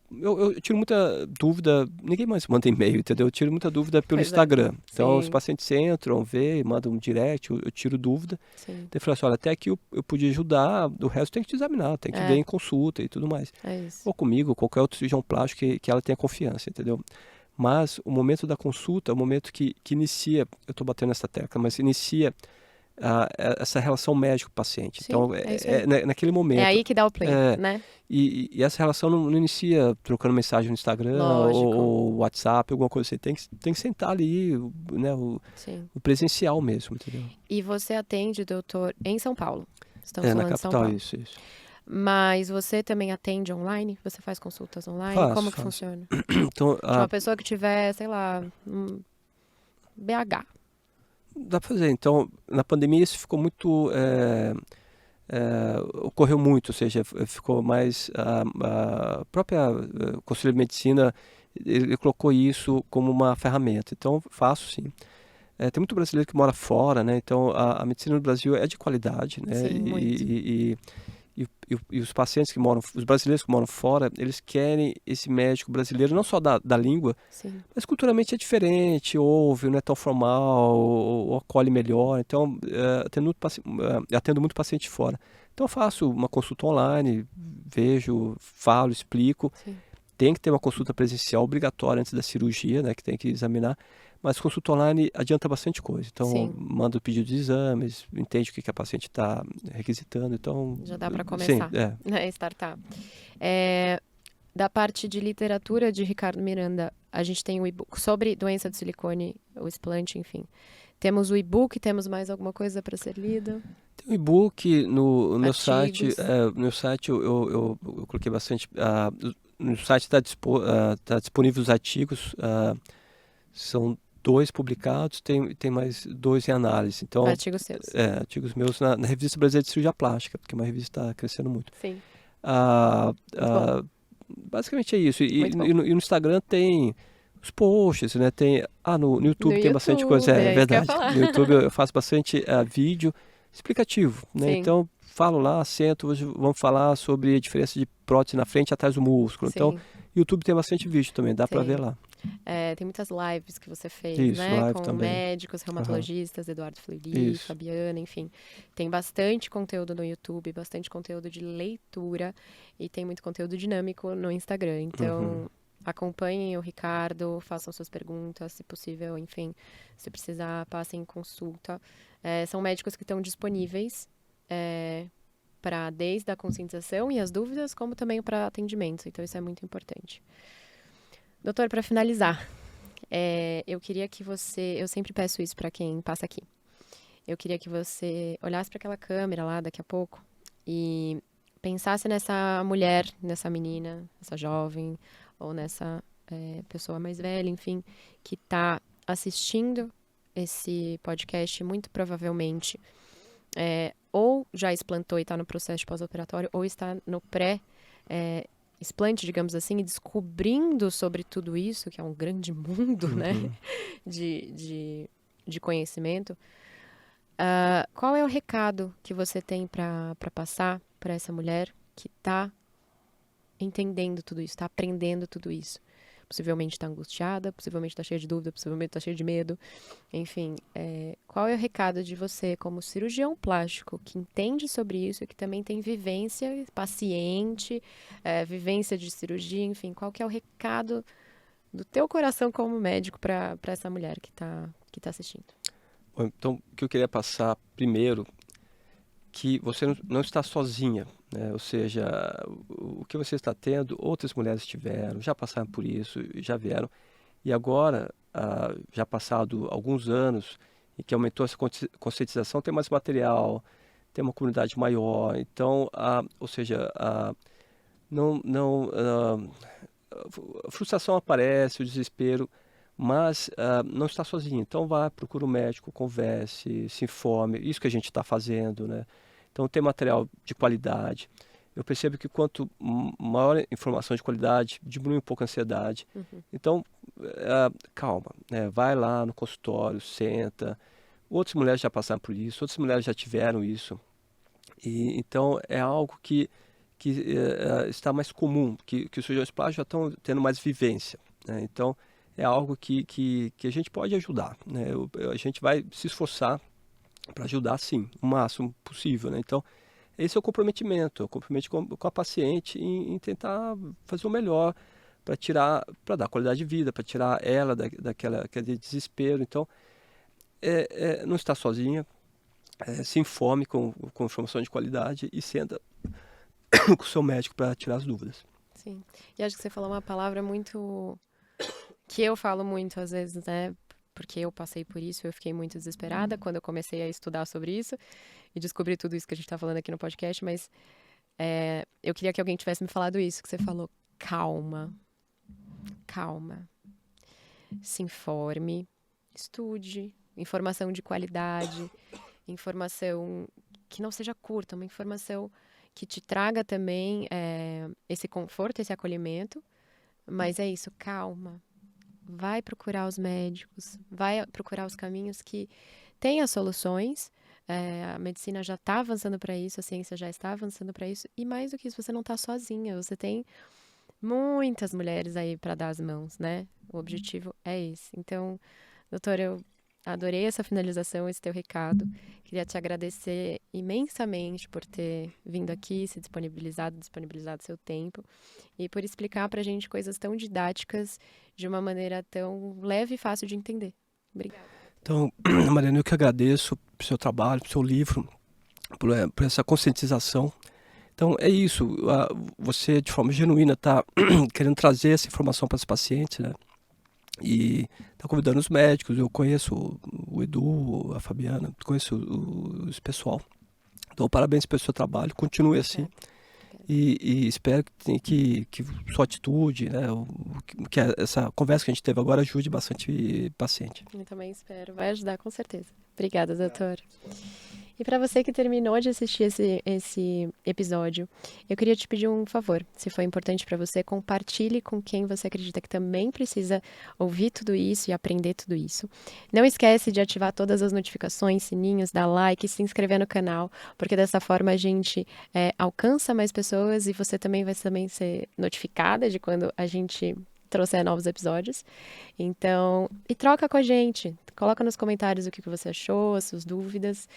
eu tiro muita dúvida, ninguém mais manda e-mail, entendeu? Eu tiro muita dúvida pelo pois é. Instagram. Então, os Sim, pacientes entram, vê, mandam um direct, eu tiro dúvida. sim. Daí eu falo assim, olha, até aqui eu podia ajudar, o resto tem que te examinar, tem que ver em consulta e tudo mais. É isso. Ou comigo, ou qualquer outro cirurgião plástico que ela tenha confiança, entendeu? Mas o momento da consulta é o momento que inicia, eu estou batendo nessa tecla, mas inicia essa relação médico-paciente. Sim, Então, é isso aí. naquele É momento. aí que dá o play, É, né? e essa relação não inicia trocando mensagem no Instagram Lógico. ou WhatsApp, alguma coisa assim. Tem que sentar ali, né, Sim. o presencial mesmo, entendeu? E você atende, doutor, em São Paulo. Estamos Na falando de São capital, Paulo. isso. Mas você também atende online? Você faz consultas online? Como que Faço. funciona? Então, De uma pessoa que tiver, sei lá, BH. dá pra fazer. Então, na pandemia isso ficou muito... ocorreu muito, ou seja, ficou mais... A própria Conselho de Medicina, ele colocou isso como uma ferramenta. Então, faço sim. Tem muito brasileiro que mora fora, né? Então, a medicina no Brasil é de qualidade, né? Sim, muito. E os pacientes que moram, os brasileiros que moram fora, eles querem esse médico brasileiro, não só da língua, Sim. mas culturalmente é diferente, ouve, não é tão formal, ou acolhe melhor. Então, atendo muito paciente fora. Então, eu faço uma consulta online, vejo, falo, explico. Sim. Tem que ter uma consulta presencial obrigatória antes da cirurgia, né, que tem que examinar. Mas consulta online adianta bastante coisa. Então, Sim. manda o pedido de exames, entende o que a paciente está requisitando. Então, Já dá para sim, começar. Startup. Da parte de literatura de Ricardo Miranda, a gente tem o e-book sobre doença do silicone, o explante, enfim. Temos o e-book, temos mais alguma coisa para ser lido? Tem um e-book no meu site. Artigos. No meu site eu coloquei bastante. No site está disponível os artigos. São 2 publicados, tem mais 2 em análise. Então, Artigos seus. artigos meus na Revista Brasileira de Cirurgia Plástica, porque é uma revista que está crescendo muito. Sim. Ah, Muito bom. basicamente é isso. E Muito bom. no Instagram tem os posts, né? No YouTube No tem bastante coisa, YouTube, é é isso que eu ia verdade. falar. No YouTube eu faço bastante vídeo explicativo, né? Sim, Então, falo lá, sento, hoje vamos falar sobre a diferença de prótese na frente e atrás do músculo. Então, sim, YouTube tem bastante vídeo também, dá pra ver tem. lá. Tem muitas lives que você fez, Isso, né? live Com também. médicos, Aham. reumatologistas, Eduardo Fleury, Isso. Fabiana, enfim. Tem bastante conteúdo no YouTube, bastante conteúdo de leitura e tem muito conteúdo dinâmico no Instagram. Uhum. Então, acompanhem o Ricardo, façam suas perguntas, se possível, enfim. Se precisar, passem em consulta. São médicos que estão disponíveis para desde a conscientização e as dúvidas, como também para atendimentos. Então, isso é muito importante. Doutor, para finalizar, eu queria que você. Eu sempre peço isso para quem passa aqui. Eu queria que você olhasse para aquela câmera lá daqui a pouco e pensasse nessa mulher, nessa menina, nessa jovem, ou nessa pessoa mais velha, enfim, que está assistindo esse podcast, muito provavelmente, ou já explantou e está no processo de pós-operatório, ou está no explante, digamos assim, e descobrindo sobre tudo isso, que é um grande mundo, né, Uhum. de conhecimento. Qual é o recado que você tem para passar para essa mulher que está entendendo tudo isso, está aprendendo tudo isso? Possivelmente está angustiada, possivelmente está cheia de dúvida, possivelmente está cheia de medo. Enfim, qual é o recado de você como cirurgião plástico que entende sobre isso e que também tem vivência, paciente, vivência de cirurgia, enfim, qual que é o recado do teu coração como médico para essa mulher que tá assistindo? Bom, então, o que eu queria passar primeiro, que você não está sozinha, né? Ou seja, o que você está tendo, outras mulheres tiveram, já passaram por isso, já vieram. E agora, já passado alguns anos, em que aumentou essa conscientização, tem mais material, tem uma comunidade maior. Então, ou seja, a frustração aparece, o desespero, mas não está sozinho. Então vá, procura um médico, converse, se informe. Isso que a gente está fazendo, né? Então tem material de qualidade. Eu percebo que quanto maior informação de qualidade, diminui um pouco a ansiedade. Uhum. Então, calma, né? Vai lá no consultório, senta. Outras mulheres já passaram por isso, outras mulheres já tiveram isso. E então é algo que está mais comum, que os cirurgiões plásticos já estão tendo mais vivência, né? Então é algo que a gente pode ajudar, né? A gente vai se esforçar para ajudar, sim, o máximo possível, né? Então esse é o comprometimento com a paciente em tentar fazer o melhor para dar qualidade de vida, para tirar ela daquele desespero. Então não está sozinha, se informe com informação de qualidade e senta com o seu médico para tirar as dúvidas. Sim. E acho que você falou uma palavra muito que eu falo muito às vezes, né? Porque eu passei por isso, eu fiquei muito desesperada quando eu comecei a estudar sobre isso e descobri tudo isso que a gente está falando aqui no podcast, mas eu queria que alguém tivesse me falado isso, que você falou, calma, calma, se informe, estude, informação de qualidade, informação que não seja curta, uma informação que te traga também esse conforto, esse acolhimento, mas é isso, calma. Vai procurar os médicos, vai procurar os caminhos que têm as soluções. A medicina já está avançando para isso, a ciência já está avançando para isso. E mais do que isso, você não está sozinha. Você tem muitas mulheres aí para dar as mãos, né? O objetivo é esse. Então, doutora, eu adorei essa finalização, esse teu recado. Queria te agradecer imensamente por ter vindo aqui, se disponibilizado seu tempo e por explicar pra gente coisas tão didáticas de uma maneira tão leve e fácil de entender. Obrigada. Então, Mariana, eu que agradeço pelo seu trabalho, pelo seu livro, por essa conscientização. Então, é isso. Você, de forma genuína, está querendo trazer essa informação para os pacientes, né? E está convidando os médicos. Eu conheço o Edu, a Fabiana, conheço esse pessoal. Então, parabéns pelo seu trabalho. Continue assim. E espero que sua atitude, né, que essa conversa que a gente teve agora ajude bastante paciente. Eu também espero. Vai ajudar, com certeza. Obrigada, doutor. E para você que terminou de assistir esse episódio, eu queria te pedir um favor. Se foi importante para você, compartilhe com quem você acredita que também precisa ouvir tudo isso e aprender tudo isso. Não esquece de ativar todas as notificações, sininhos, dar like, se inscrever no canal, porque dessa forma a gente alcança mais pessoas e você também vai também ser notificada de quando a gente trouxer novos episódios. Então, e troca com a gente. Coloca nos comentários o que você achou, as suas dúvidas,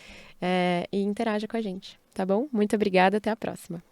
e interaja com a gente, tá bom? Muito obrigada, até a próxima.